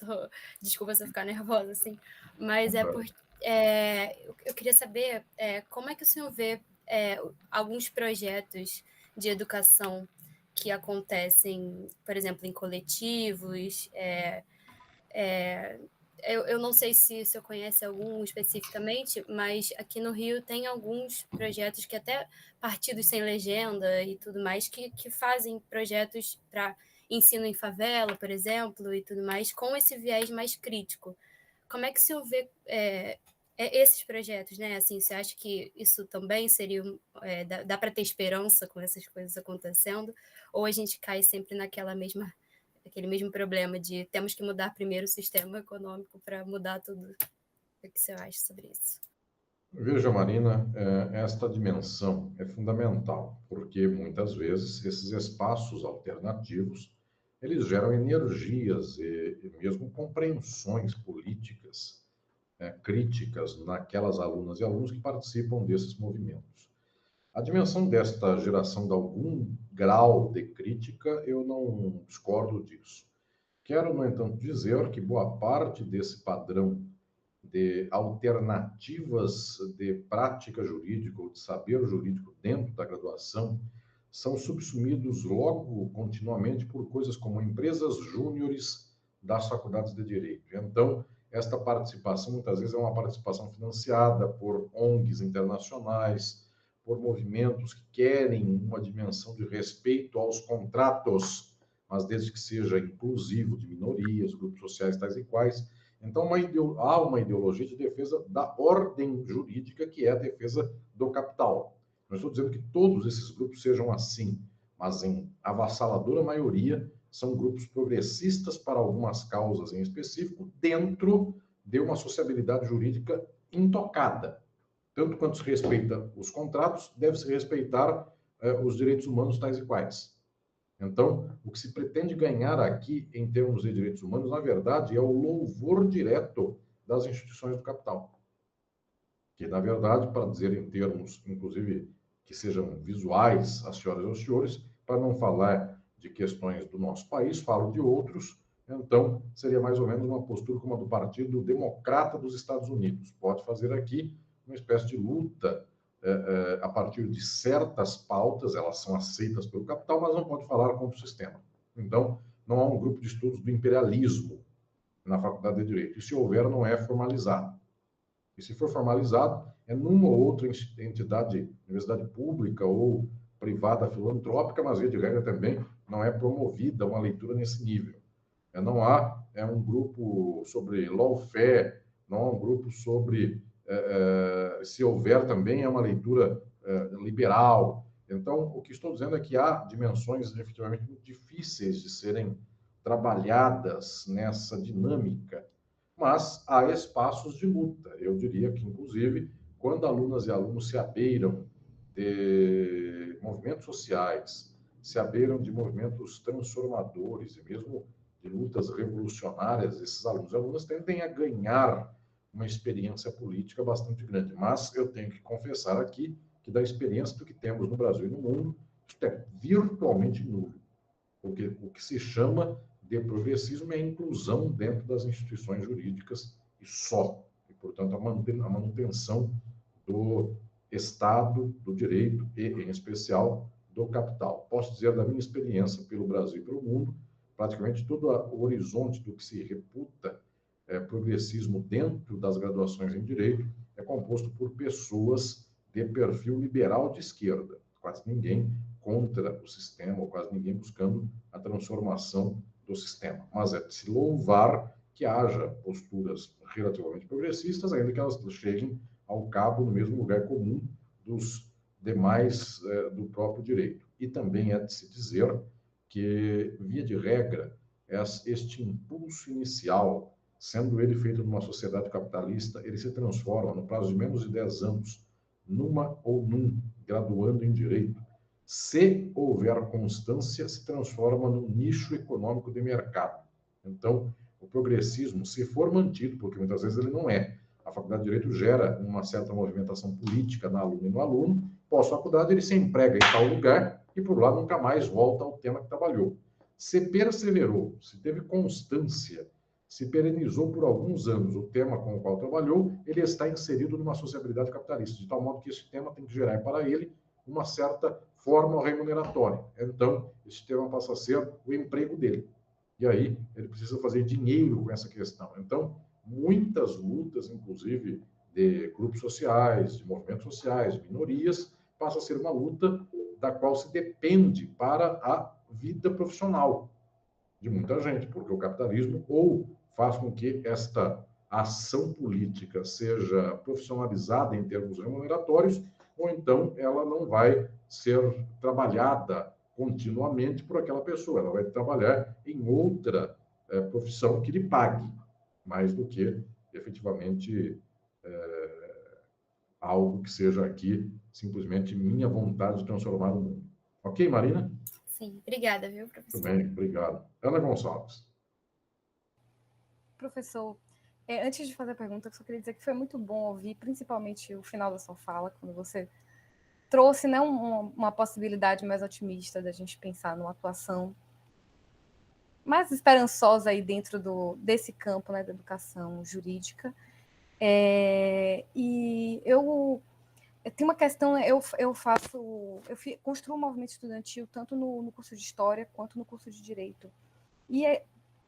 S2: desculpa se eu ficar nervosa, assim, mas eu queria saber como é que o senhor vê alguns projetos de educação que acontecem, por exemplo, em coletivos, eu não sei se o senhor conhece algum especificamente, mas aqui no Rio tem alguns projetos que até partidos sem legenda e tudo mais, que fazem projetos para ensino em favela, por exemplo, e tudo mais, com esse viés mais crítico. Como é que o senhor vê esses projetos, né? Assim, você acha que isso também seria... dá para ter esperança com essas coisas acontecendo? Ou a gente cai sempre aquele mesmo problema de temos que mudar primeiro o sistema econômico para mudar tudo? O que você acha sobre isso?
S1: Veja, Marina, esta dimensão é fundamental, porque muitas vezes esses espaços alternativos, eles geram energias e mesmo compreensões políticas críticas naquelas alunas e alunos que participam desses movimentos. A dimensão desta geração de algum grau de crítica, eu não discordo disso. Quero, no entanto, dizer que boa parte desse padrão de alternativas de prática jurídica ou de saber jurídico dentro da graduação são subsumidos logo continuamente por coisas como empresas júniores das faculdades de Direito. Então, esta participação muitas vezes é uma participação financiada por ONGs internacionais, por movimentos que querem uma dimensão de respeito aos contratos, mas desde que seja inclusivo de minorias, grupos sociais tais e quais. Então, há uma ideologia de defesa da ordem jurídica, que é a defesa do capital. Não estou dizendo que todos esses grupos sejam assim, mas em avassaladora maioria são grupos progressistas para algumas causas em específico, dentro de uma sociabilidade jurídica intocada. Tanto quanto se respeita os contratos, deve-se respeitar os direitos humanos tais e quais. Então, o que se pretende ganhar aqui, em termos de direitos humanos, na verdade, é o louvor direto das instituições do capital. Que, na verdade, para dizer em termos, inclusive, que sejam visuais às senhoras e aos senhores, para não falar de questões do nosso país, falo de outros, então seria mais ou menos uma postura como a do Partido Democrata dos Estados Unidos. Pode fazer aqui uma espécie de luta a partir de certas pautas, elas são aceitas pelo capital, mas não pode falar contra o sistema. Então, não há um grupo de estudos do imperialismo na Faculdade de Direito. E se houver, não é formalizado. E se for formalizado, é numa ou outra entidade, universidade pública ou privada filantrópica, mas, via de regra, também não é promovida uma leitura nesse nível. Não há um grupo sobre lawfare, não há um grupo sobre... se houver também, é uma leitura liberal. Então, o que estou dizendo é que há dimensões efetivamente muito difíceis de serem trabalhadas nessa dinâmica, mas há espaços de luta. Eu diria que, inclusive, quando alunas e alunos se abeiram de movimentos sociais, se abeiram de movimentos transformadores e mesmo de lutas revolucionárias, esses alunos e alunas tendem a ganhar uma experiência política bastante grande. Mas eu tenho que confessar aqui que da experiência do que temos no Brasil e no mundo, isso é virtualmente nulo. Porque o que se chama de progressismo é a inclusão dentro das instituições jurídicas e só. E, portanto, a manutenção do Estado, do direito e, em especial, do capital. Posso dizer da minha experiência pelo Brasil e pelo mundo, praticamente todo o horizonte do que se reputa progressismo dentro das graduações em Direito é composto por pessoas de perfil liberal de esquerda. Quase ninguém contra o sistema, ou quase ninguém buscando a transformação do sistema. Mas é de se louvar que haja posturas relativamente progressistas, ainda que elas cheguem ao cabo no mesmo lugar comum dos demais do próprio direito. E também é de se dizer que, via de regra, este impulso inicial, sendo ele feito numa sociedade capitalista, ele se transforma, no prazo de menos de 10 anos, numa ou num graduando em Direito. Se houver constância, se transforma num nicho econômico de mercado. Então, o progressismo, se for mantido, porque muitas vezes ele não é, a Faculdade de Direito gera uma certa movimentação política na aluna e no aluno, pós-faculdade ele se emprega em tal lugar e, por lá, nunca mais volta ao tema que trabalhou. Se perseverou, se teve constância, se perenizou por alguns anos o tema com o qual trabalhou, ele está inserido numa sociabilidade capitalista, de tal modo que esse tema tem que gerar para ele uma certa forma remuneratória. Então, esse tema passa a ser o emprego dele. E aí, ele precisa fazer dinheiro com essa questão. Então, muitas lutas, inclusive, de grupos sociais, de movimentos sociais, de minorias, passa a ser uma luta da qual se depende para a vida profissional de muita gente, porque o capitalismo ou faz com que esta ação política seja profissionalizada em termos remuneratórios, ou então ela não vai ser trabalhada continuamente por aquela pessoa, ela vai trabalhar em outra profissão que lhe pague, mais do que efetivamente algo que seja aqui simplesmente minha vontade de transformar o mundo. Ok, Marina?
S2: Sim, obrigada, viu,
S1: Muito
S2: professor?
S1: bem, obrigado. Ana Gonçalves.
S3: Professor, antes de fazer a pergunta, eu só queria dizer que foi muito bom ouvir, principalmente o final da sua fala, quando você trouxe, né, uma possibilidade mais otimista da gente pensar numa atuação mais esperançosa aí dentro desse campo, né, da educação jurídica. E eu tenho uma questão, construo um movimento estudantil tanto no curso de História quanto no curso de Direito. E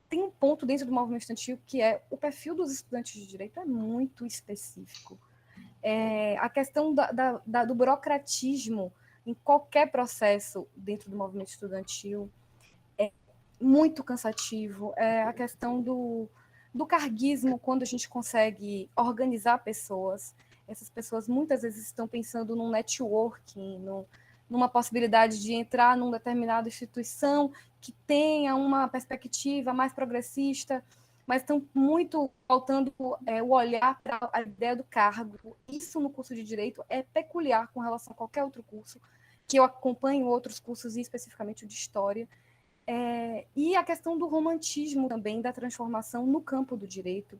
S3: tem um ponto dentro do movimento estudantil que é o perfil dos estudantes de Direito é muito específico. A questão do burocratismo em qualquer processo dentro do movimento estudantil é muito cansativo. A questão do carguismo, quando a gente consegue organizar pessoas, essas pessoas muitas vezes estão pensando num networking, numa possibilidade de entrar numa determinada instituição que tenha uma perspectiva mais progressista, mas estão muito faltando o olhar para a ideia do cargo. Isso no curso de Direito é peculiar com relação a qualquer outro curso, que eu acompanho outros cursos, e especificamente o de História. E a questão do romantismo também, da transformação no campo do direito,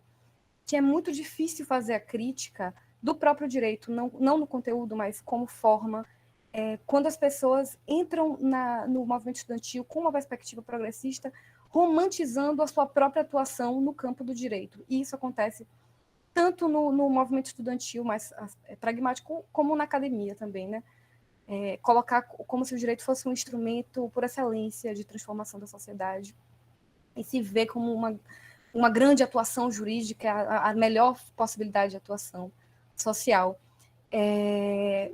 S3: que é muito difícil fazer a crítica do próprio direito, não no conteúdo, mas como forma. Quando as pessoas entram no movimento estudantil com uma perspectiva progressista, romantizando a sua própria atuação no campo do direito. E isso acontece tanto no movimento estudantil mais pragmático, como na academia também, né? Colocar como se o direito fosse um instrumento por excelência de transformação da sociedade e se ver como uma grande atuação jurídica, a melhor possibilidade de atuação social.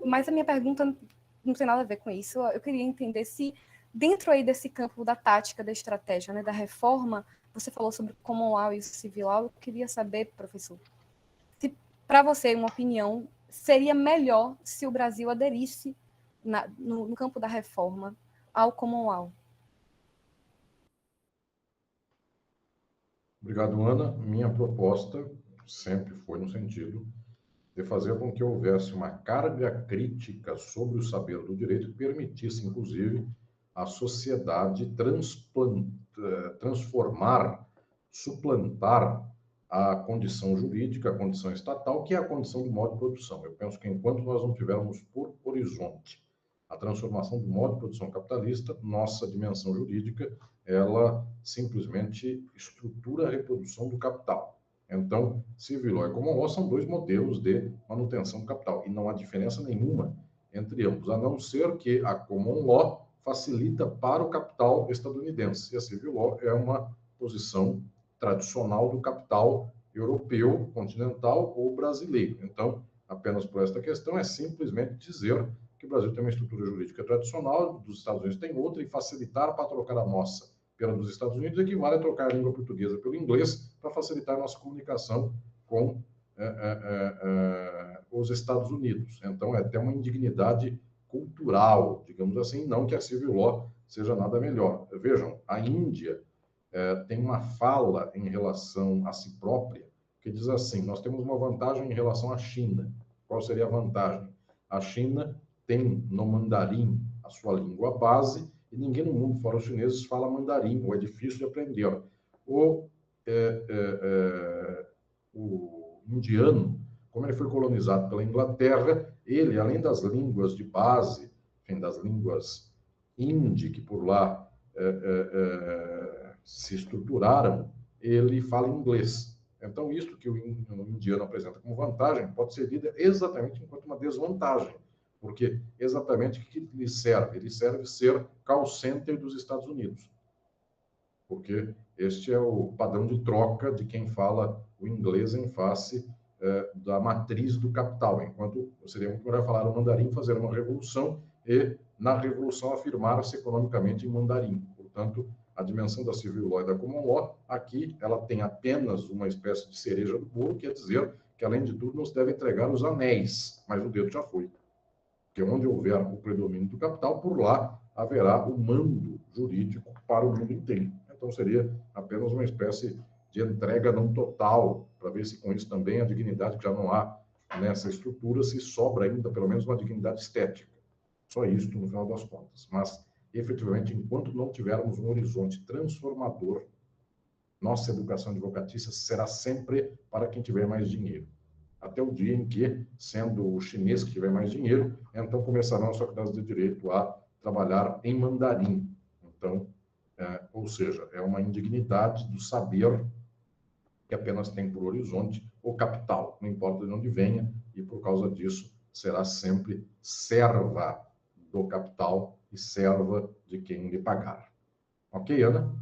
S3: Mas a minha pergunta não tem nada a ver com isso. Eu queria entender se, dentro aí desse campo da tática, da estratégia, né, da reforma, você falou sobre o common law e o civil law. Eu queria saber, professor, se para você, uma opinião, seria melhor se o Brasil aderisse no campo da reforma ao common law.
S1: Obrigado, Ana. Minha proposta sempre foi no sentido de fazer com que houvesse uma carga crítica sobre o saber do direito que permitisse, inclusive, a sociedade transformar, suplantar a condição jurídica, a condição estatal, que é a condição do modo de produção. Eu penso que enquanto nós não tivermos por horizonte a transformação do modo de produção capitalista, nossa dimensão jurídica, ela simplesmente estrutura a reprodução do capital. Então, civil law e common law são dois modelos de manutenção do capital, e não há diferença nenhuma entre ambos, a não ser que a common law facilita para o capital estadunidense, e a civil law é uma posição tradicional do capital europeu, continental ou brasileiro. Então, apenas por esta questão, é simplesmente dizer que o Brasil tem uma estrutura jurídica tradicional, dos Estados Unidos tem outra, e facilitar para trocar a nossa pela dos Estados Unidos equivale a trocar a língua portuguesa pelo inglês para facilitar a nossa comunicação com os Estados Unidos. Então, é até uma indignidade cultural, digamos assim, não que a civil law seja nada melhor. Vejam, a Índia tem uma fala em relação a si própria que diz assim: nós temos uma vantagem em relação à China. Qual seria a vantagem? A China tem no mandarim a sua língua base e ninguém no mundo, fora os chineses, fala mandarim, ou é difícil de aprender. O indiano, como ele foi colonizado pela Inglaterra, ele, além das línguas de base, enfim, das línguas hindi, que por lá se estruturaram, ele fala inglês. Então, isso que o indiano apresenta como vantagem pode ser lido exatamente enquanto uma desvantagem, porque exatamente o que lhe serve? Ele serve ser call center dos Estados Unidos, porque este é o padrão de troca de quem fala o inglês em face da matriz do capital, enquanto seria muito melhor falar o mandarim, fazer uma revolução e, na revolução, afirmar-se economicamente em mandarim. Portanto, a dimensão da civil law e da common law, aqui, ela tem apenas uma espécie de cereja do bolo, quer dizer que, além de tudo, não se deve entregar os anéis, mas o dedo já foi. Porque onde houver o predomínio do capital, por lá haverá o mando jurídico para o mundo inteiro. Então, seria apenas uma espécie de entrega não total, para ver se com isso também a dignidade que já não há nessa estrutura, se sobra ainda pelo menos uma dignidade estética. Só isso, no final das contas. Mas efetivamente, enquanto não tivermos um horizonte transformador, nossa educação advocatícia será sempre para quem tiver mais dinheiro. Até o dia em que, sendo o chinês que tiver mais dinheiro, então começarão as faculdades de direito a trabalhar em mandarim. Então, ou seja, é uma indignidade do saber que apenas tem por horizonte o capital, não importa de onde venha, e por causa disso será sempre serva do capital e serva de quem lhe pagar. Ok, Ana?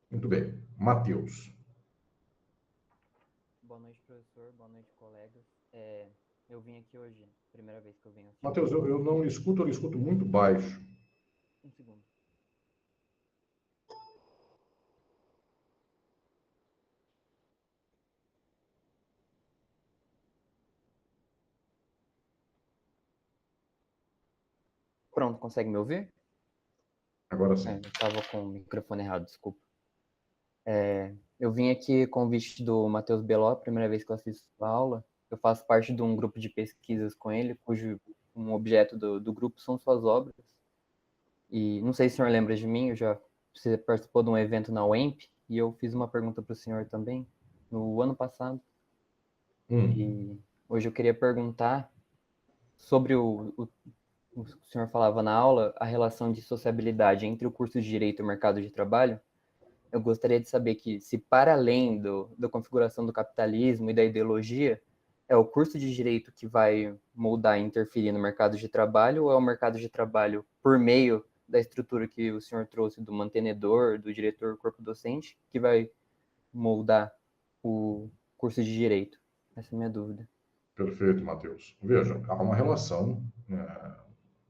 S1: Muito bem. Matheus.
S4: Boa noite, professor. Boa noite, colegas. Eu vim aqui hoje, primeira vez que eu venho.
S1: Matheus, eu não escuto, eu escuto muito baixo.
S4: Um segundo. Pronto, consegue me ouvir?
S1: Agora sim.
S4: Eu estava com o microfone errado, desculpa. Eu vim aqui com o convite do Matheus Beló, primeira vez que eu assisto a aula. Eu faço parte de um grupo de pesquisas com ele, cujo um objeto do grupo são suas obras. E não sei se o senhor lembra de mim, você participou de um evento na UEMP, e eu fiz uma pergunta para o senhor também, no ano passado. E hoje eu queria perguntar sobre o senhor falava na aula, a relação de sociabilidade entre o curso de Direito e o mercado de trabalho. Eu gostaria de saber que, se para além da configuração do capitalismo e da ideologia, é o curso de Direito que vai moldar e interferir no mercado de trabalho, ou é o mercado de trabalho por meio da estrutura que o senhor trouxe do mantenedor, do diretor corpo docente, que vai moldar o curso de Direito? Essa é a minha dúvida.
S1: Perfeito, Matheus. Veja, há uma relação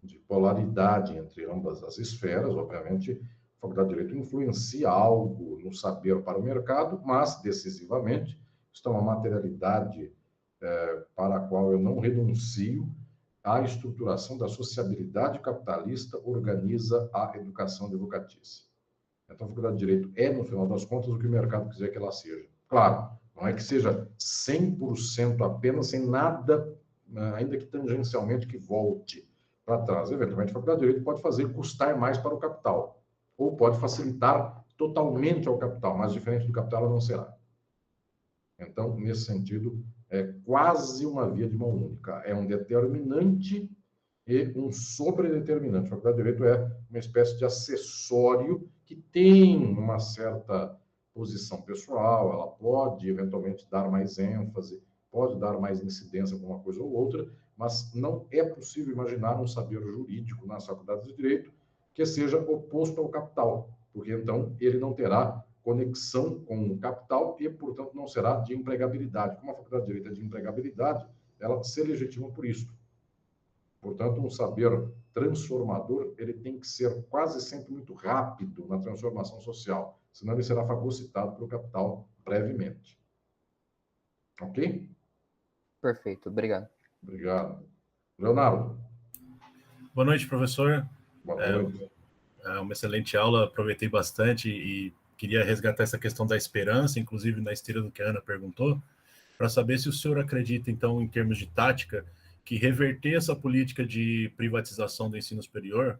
S1: de polaridade entre ambas as esferas. Obviamente, a Faculdade de Direito influencia algo no saber para o mercado, mas, decisivamente, está uma materialidade para a qual eu não renuncio. A estruturação da sociabilidade capitalista organiza a educação advocatícia. Então, a Faculdade de Direito é, no final das contas, o que o mercado quiser que ela seja. Claro, não é que seja 100% apenas, sem nada, ainda que tangencialmente, que volte para trás. Eventualmente, a Faculdade de Direito pode fazer custar mais para o capital, ou pode facilitar totalmente ao capital, mas diferente do capital ela não será. Então, nesse sentido, é quase uma via de mão única. É um determinante e um sobredeterminante. A Faculdade de Direito é uma espécie de acessório que tem uma certa posição pessoal, ela pode eventualmente dar mais ênfase, pode dar mais incidência com uma coisa ou outra, mas não é possível imaginar um saber jurídico nas faculdades de Direito que seja oposto ao capital, porque então ele não terá conexão com o capital e, portanto, não será de empregabilidade. Como a Faculdade de Direito é de empregabilidade, ela se legitima por isso. Portanto, um saber transformador, ele tem que ser quase sempre muito rápido na transformação social, senão ele será fagocitado pelo capital brevemente. Ok?
S4: Perfeito, obrigado.
S1: Obrigado. Leonardo.
S5: Boa noite, professor.
S1: Boa noite.
S5: É uma excelente aula, aproveitei bastante e queria resgatar essa questão da esperança, inclusive na esteira do que a Ana perguntou, para saber se o senhor acredita, então, em termos de tática, que reverter essa política de privatização do ensino superior,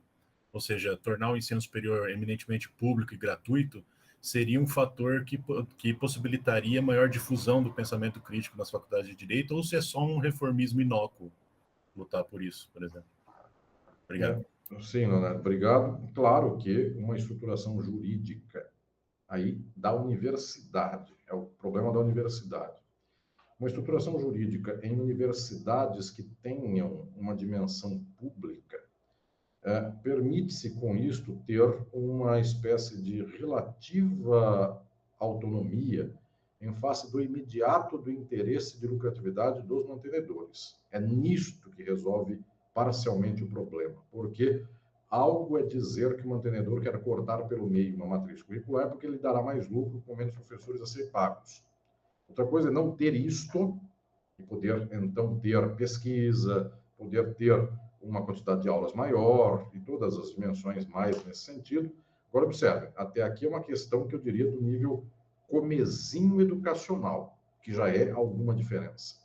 S5: ou seja, tornar o ensino superior eminentemente público e gratuito, seria um fator que possibilitaria maior difusão do pensamento crítico nas faculdades de Direito, ou se é só um reformismo inócuo lutar por isso, por exemplo? Obrigado.
S1: Sim, Leonardo, obrigado. Claro que uma estruturação jurídica aí da universidade, é o problema da universidade. Uma estruturação jurídica em universidades que tenham uma dimensão pública permite-se, com isto, ter uma espécie de relativa autonomia em face do imediato do interesse de lucratividade dos mantenedores. É nisto que resolve parcialmente o problema, porque algo é dizer que o mantenedor quer cortar pelo meio uma matriz curricular porque ele dará mais lucro com menos professores a ser pagos. Outra coisa é não ter isto e poder, então, ter pesquisa, poder ter uma quantidade de aulas maior e todas as dimensões mais nesse sentido. Agora, observe, até aqui é uma questão que eu diria do nível comezinho educacional, que já é alguma diferença.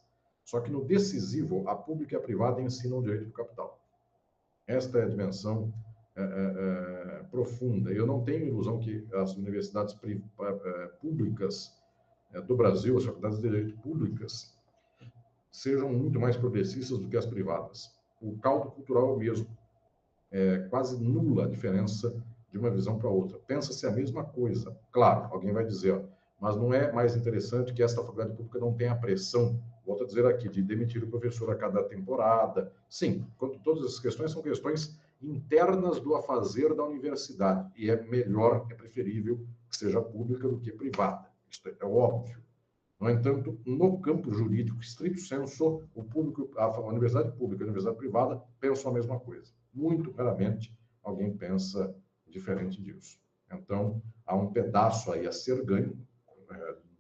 S1: Só que no decisivo, a pública e a privada ensinam o direito do capital. Esta é a dimensão profunda. Eu não tenho ilusão que as universidades públicas do Brasil, as faculdades de direito públicas, sejam muito mais progressistas do que as privadas. O caldo cultural é o mesmo. É quase nula a diferença de uma visão para outra. Pensa-se a mesma coisa. Claro, alguém vai dizer, mas não é mais interessante que esta faculdade pública não tenha a pressão, volto a dizer aqui, de demitir o professor a cada temporada. Sim, todas essas questões são questões internas do afazer da universidade, e é melhor, é preferível que seja pública do que privada. Isso é óbvio. No entanto, no campo jurídico, estrito sensu, a universidade pública e a universidade privada pensam a mesma coisa. Muito raramente alguém pensa diferente disso. Então, há um pedaço aí a ser ganho,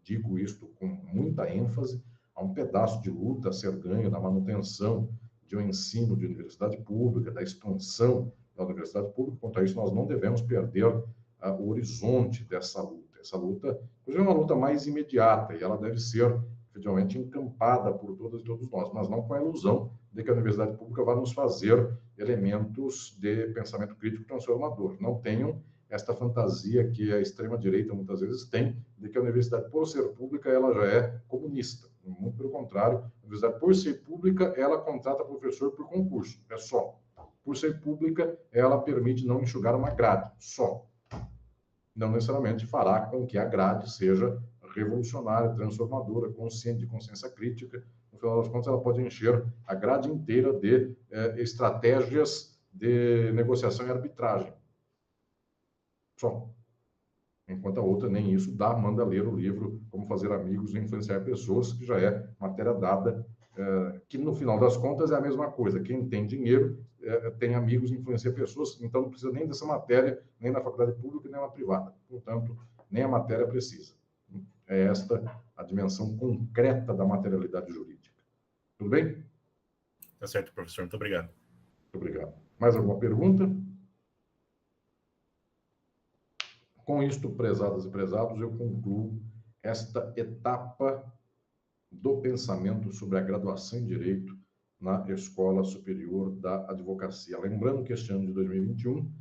S1: digo isto com muita ênfase, há um pedaço de luta a ser ganho na manutenção de um ensino de universidade pública, da expansão da universidade pública. Quanto a isso, nós não devemos perder o horizonte dessa luta. Essa luta, inclusive, é uma luta mais imediata e ela deve ser, efetivamente, encampada por todas e todos nós, mas não com a ilusão de que a universidade pública vai nos fazer elementos de pensamento crítico transformador. Não tenham esta fantasia que a extrema-direita muitas vezes tem, de que a universidade, por ser pública, ela já é comunista. Muito pelo contrário, a universidade, por ser pública, ela contrata professor por concurso, é só. Por ser pública, ela permite não enxugar uma grade, só. Não necessariamente fará com que a grade seja revolucionária, transformadora, consciente, de consciência crítica. No final das contas, ela pode encher a grade inteira de estratégias de negociação e arbitragem. Só. Enquanto a outra nem isso dá, manda ler o livro Como Fazer Amigos e Influenciar Pessoas, que já é matéria dada, que no final das contas é a mesma coisa. Quem tem dinheiro tem amigos e influencia pessoas, então não precisa nem dessa matéria, nem na faculdade pública, nem na privada. Portanto, nem a matéria precisa. É esta a dimensão concreta da materialidade jurídica. Tudo bem?
S5: Tá certo, professor. Muito obrigado.
S1: Muito obrigado. Mais alguma pergunta? Com isto, prezadas e prezados, eu concluo esta etapa do pensamento sobre a graduação em Direito na Escola Superior da Advocacia. Lembrando que este ano de 2021,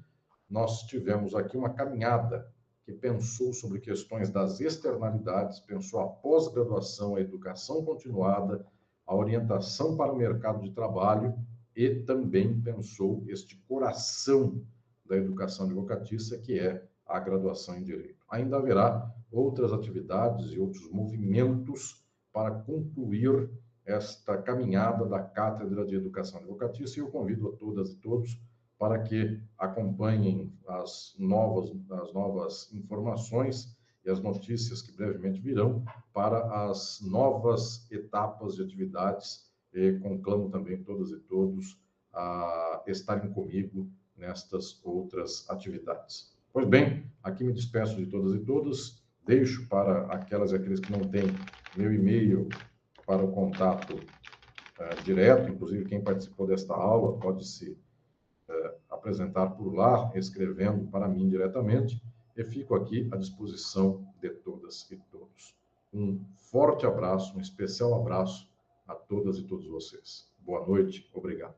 S1: nós tivemos aqui uma caminhada que pensou sobre questões das externalidades, pensou a pós-graduação, a educação continuada, a orientação para o mercado de trabalho e também pensou este coração da educação advocatícia, que é a graduação em Direito. Ainda haverá outras atividades e outros movimentos para concluir esta caminhada da Cátedra de Educação Advocatícia, e eu convido a todas e todos para que acompanhem as novas informações e as notícias que brevemente virão para as novas etapas de atividades, e conclamo também todas e todos a estarem comigo nestas outras atividades. Pois bem, aqui me despeço de todas e todos, deixo para aquelas e aqueles que não têm meu e-mail para o contato direto, inclusive quem participou desta aula pode se apresentar por lá, escrevendo para mim diretamente, e fico aqui à disposição de todas e todos. Um forte abraço, um especial abraço a todas e todos vocês. Boa noite, obrigado.